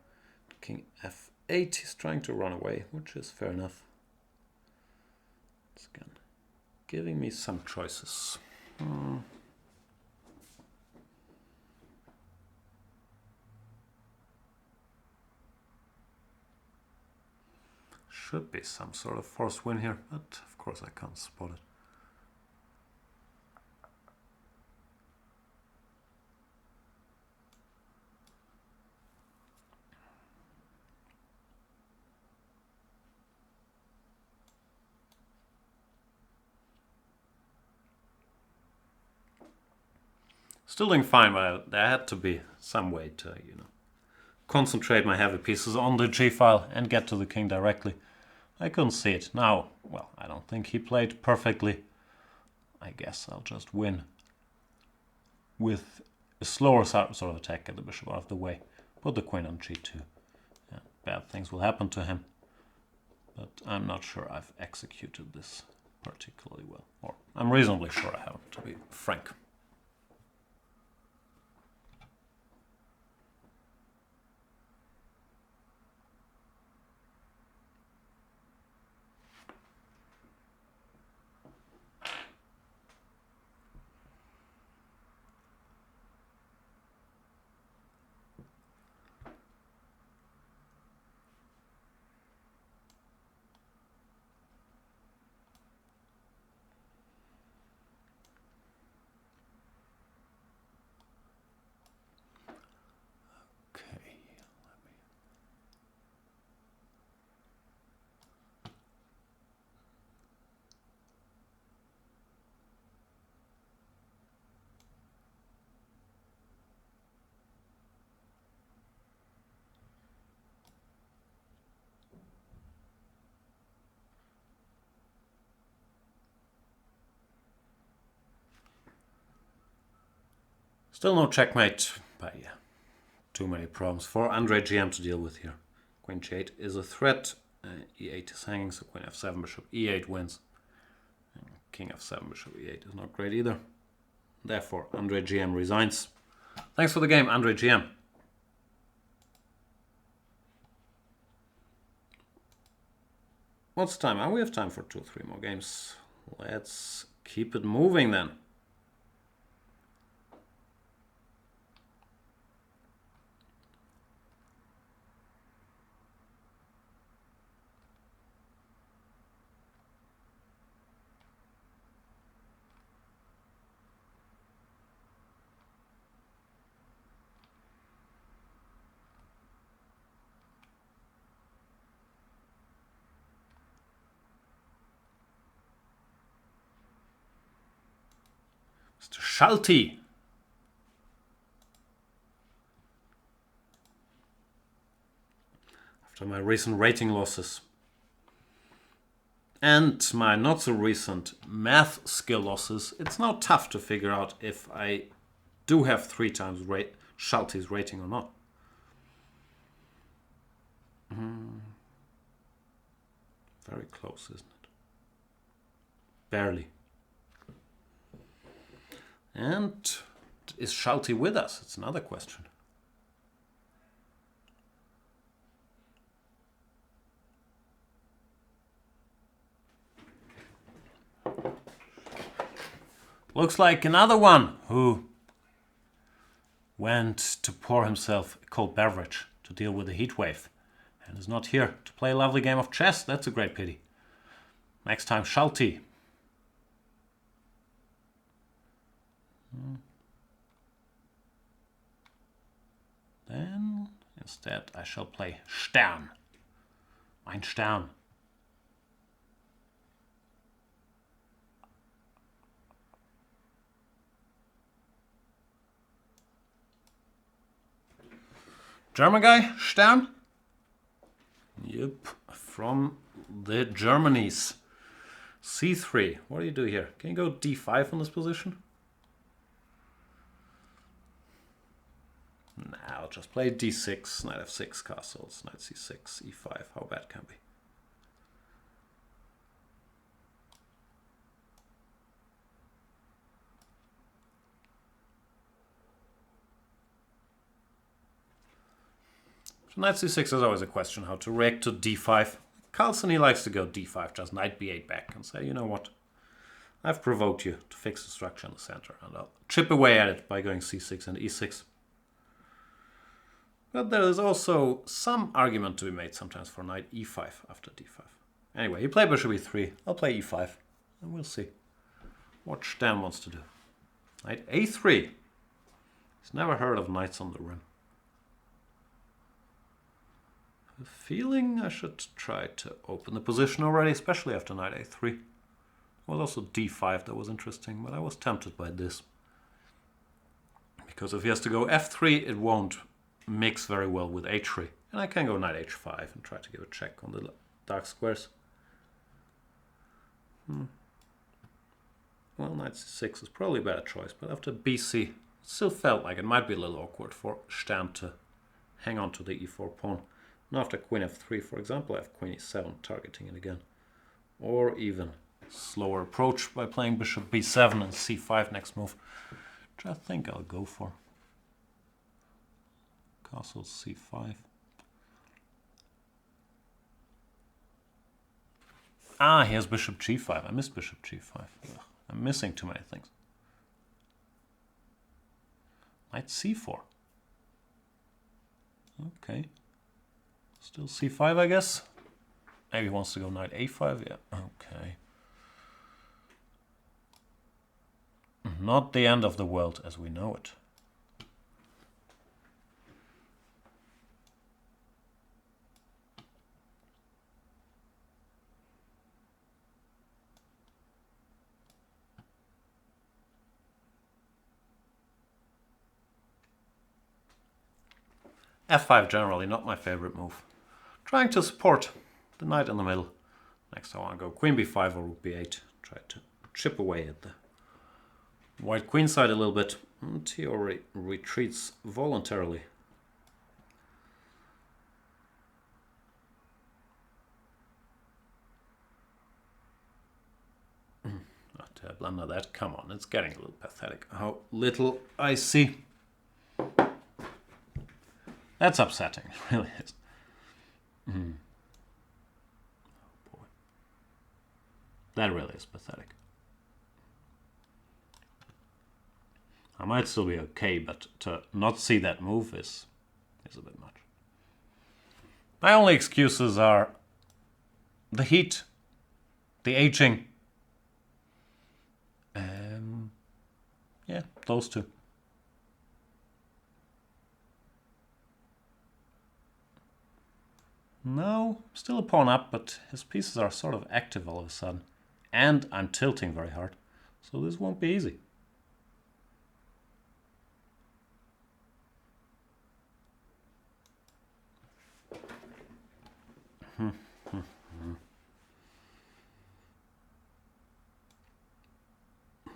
A: King f8, he's trying to run away, which is fair enough. It's again giving me some choices. Should be some sort of forced win here, but of course I can't spot it. Still doing fine, but there had to be some way to, concentrate my heavy pieces on the G file and get to the king directly. I couldn't see it. Now, well, I don't think he played perfectly. I guess I'll just win with a slower sort of attack, get the bishop out of the way. Put the queen on G2. Yeah, bad things will happen to him. But I'm not sure I've executed this particularly well. Or I'm reasonably sure I haven't, to be frank. Still no checkmate, but yeah, too many problems for Andre GM to deal with here. Queen g8 is a threat, e8 is hanging, so queen f7, bishop e8 wins. And king f7, bishop e8 is not great either. Therefore, Andre GM resigns. Thanks for the game, Andre GM. What's the time? We have time for 2 or 3 more games. Let's keep it moving then. Mr. Schulte. After my recent rating losses and my not so recent math skill losses, it's now tough to figure out if I do have 3 times Schulte's rating or not. Very close, isn't it? Barely. And is Schulte with us? It's another question. Looks like another one who went to pour himself a cold beverage to deal with the heat wave and is not here to play a lovely game of chess. That's a great pity. Next time, Schulte. Then instead I shall play Stern. Mein Stern. German guy, Stern? Yep, from the Germanies. C3. What do you do here? Can you go D5 on this position? Nah, I'll just play D6, Knight F6, castles, Knight C6, E5. How bad can be? So Knight C6 is always a question how to react to D5. Carlsen, he likes to go D5, just Knight B8 back and say, you know what? I've provoked you to fix the structure in the center, and I'll chip away at it by going C6 and E6. But there is also some argument to be made sometimes for Knight E5 after D5. Anyway, you play Bishop E3, I'll play E5, and we'll see what Stern wants to do. Knight A3. He's never heard of knights on the rim. I have a feeling I should try to open the position already, especially after Knight A3. There was also D5 that was interesting, but I was tempted by this. Because if he has to go F3, it won't mix very well with H3. And I can go Knight H5 and try to give a check on the dark squares. Well, Knight C6 is probably a better choice, but after BC, it still felt like it might be a little awkward for Stern to hang on to the E4 pawn. And after Queen F3, for example, I have Queen E7 targeting it again. Or even slower approach by playing Bishop B7 and C5 next move, which I think I'll go for. Castle C5. Ah, he has Bishop G5. I missed Bishop G5. Ugh, I'm missing too many things. Knight C4. Okay. Still C5, I guess. Maybe he wants to go Knight A5. Yeah, okay. Not the end of the world as we know it. F5 generally not my favorite move. Trying to support the knight in the middle. Next I want to go Queen B5 or Rook B8. Try to chip away at the white queen side a little bit. And he already retreats voluntarily. Not blunder that. Come on, it's getting a little pathetic. How little I see. That's upsetting, it really is. Oh boy. That really is pathetic. I might still be okay, but to not see that move is a bit much. My only excuses are the heat, the aging. Yeah, those two. No, still a pawn up, but his pieces are sort of active all of a sudden. And I'm tilting very hard, so this won't be easy.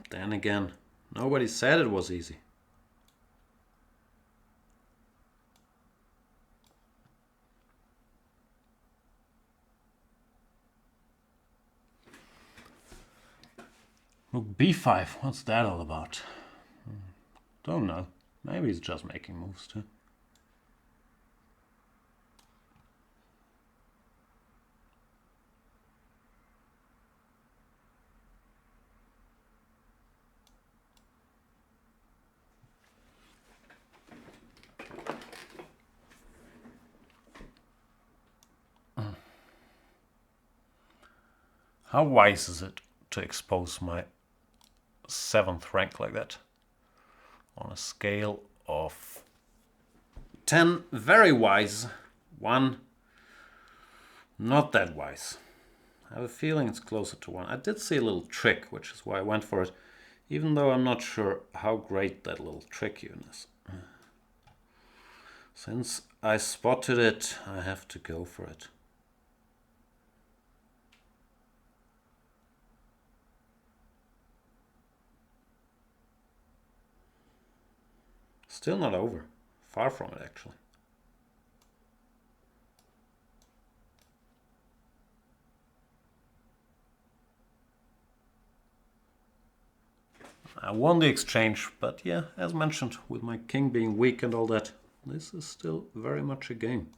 A: Then again, nobody said it was easy. Rook B5, what's that all about? Don't know. Maybe he's just making moves too. How wise is it to expose my 7th rank like that? on a scale of 10 very wise, 1 not that wise. I have a feeling it's closer to 1. I did see a little trick, which is why I went for it, even though I'm not sure how great that little trick even is. Since I spotted it, I have to go for it. Still not over. Far from it, actually. I won the exchange, but yeah, as mentioned, with my king being weak and all that, this is still very much a game.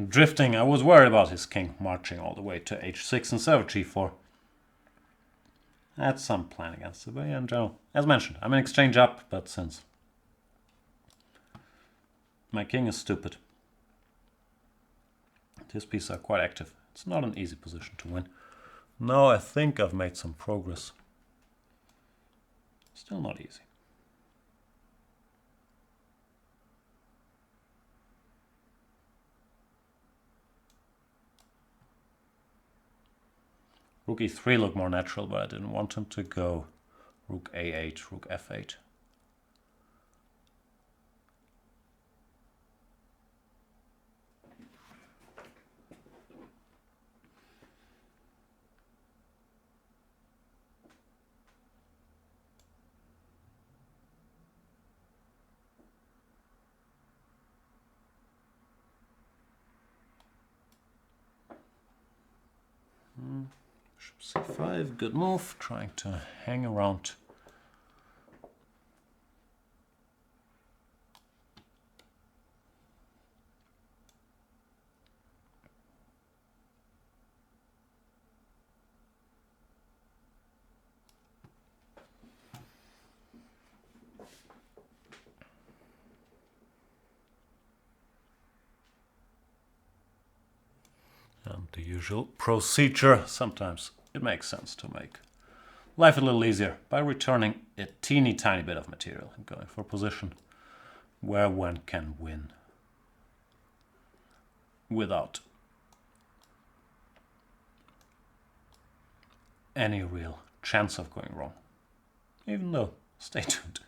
A: Drifting, I was worried about his king marching all the way to h6 instead of g4. I had some plan against it, but yeah, in general, as mentioned, I'm in exchange up, but since my king is stupid, his pieces are quite active. It's not an easy position to win. Now I think I've made some progress. Still not easy. Rook e3 looked more natural, but I didn't want him to go rook a8, rook f8. Bishop c5, good move, trying to hang around. And the usual procedure, sometimes it makes sense to make life a little easier by returning a teeny tiny bit of material and going for a position where one can win without any real chance of going wrong. Even though, stay tuned.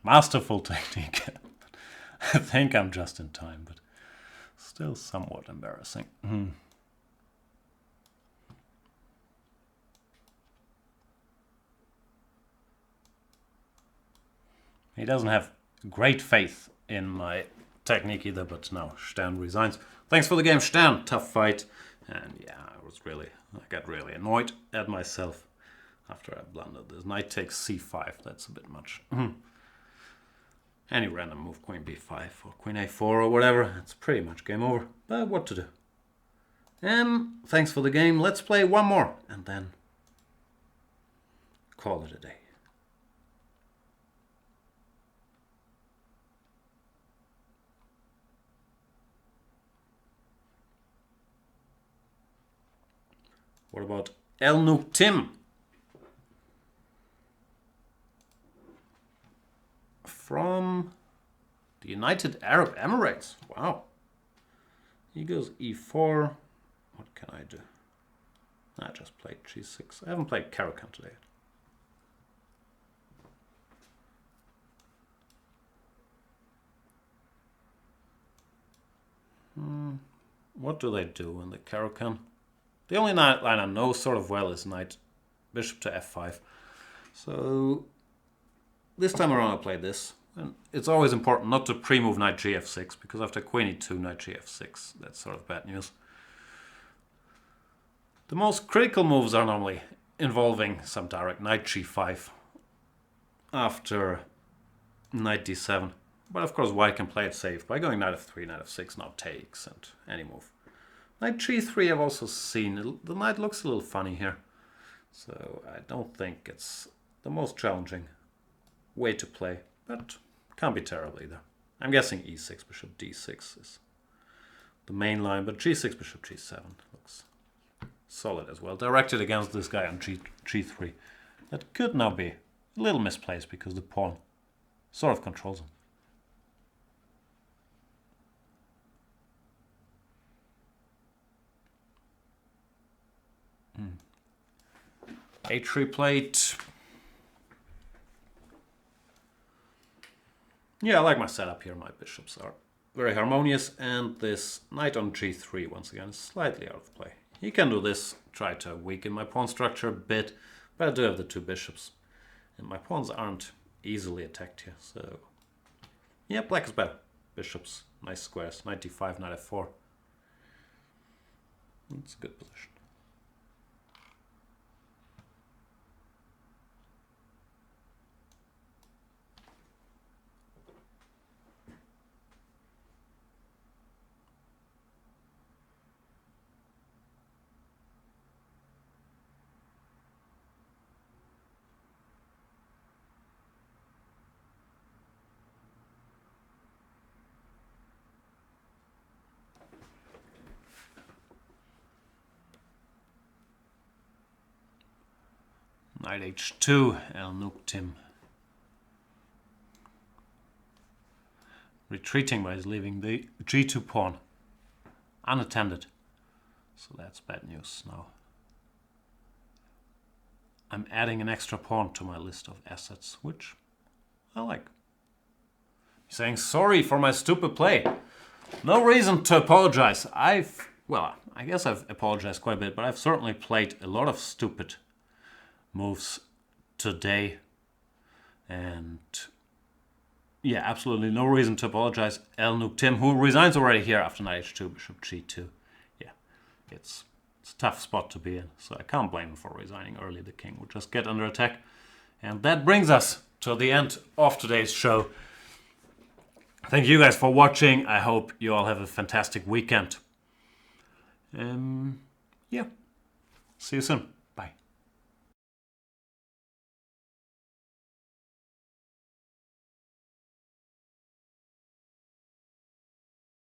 A: Masterful technique. I think I'm just in time, but still somewhat embarrassing. He doesn't have great faith in my technique either, but now Stern resigns. Thanks for the game, Stern. Tough fight. And yeah, I got really annoyed at myself after I blundered this. Knight takes c5, that's a bit much. Any random move, queen b5 or queen a4 or whatever, it's pretty much game over. But what to do? Thanks for the game. Let's play one more and then call it a day. What about Elnuk Tim? The United Arab Emirates. Wow. He goes e4. What can I do? I just played g6. I haven't played Graukater today. What do they do in the Graukater? The only line I know sort of well is knight bishop to f5. So this time around I played this. And it's always important not to pre-move knight gf6, because after queen e2, knight gf6, that's sort of bad news. The most critical moves are normally involving some direct knight g5 after knight d7. But of course white can play it safe by going knight f3, knight f6, now takes, and any move. Knight g3 I've also seen. The knight looks a little funny here. So I don't think it's the most challenging way to play, but can't be terrible either. I'm guessing e6, bishop d6 is the main line, but g6, bishop g7 looks solid as well. Directed against this guy on g3. That could now be a little misplaced because the pawn sort of controls him. h3 plate. Yeah, I like my setup here. My bishops are very harmonious, and this knight on g3 once again is slightly out of play. He can do this, try to weaken my pawn structure a bit, but I do have the two bishops, and my pawns aren't easily attacked here. So yeah, black is better. Bishops, nice squares, knight d5, knight f4. It's a good position. Knight h2, El Nuktim. Retreating by leaving the g2 pawn unattended. So that's bad news now. I'm adding an extra pawn to my list of assets, which I like. He's saying sorry for my stupid play. No reason to apologize. Well, I guess I've apologized quite a bit, but I've certainly played a lot of stupid moves today, and yeah, absolutely no reason to apologize. El Nuktim, who resigns already here after knight h2, bishop g2. Yeah, it's a tough spot to be in, so I can't blame him for resigning early. The king would just get under attack. And that brings us to the end of today's show. Thank you guys for watching. I hope you all have a fantastic weekend. Yeah, see you soon.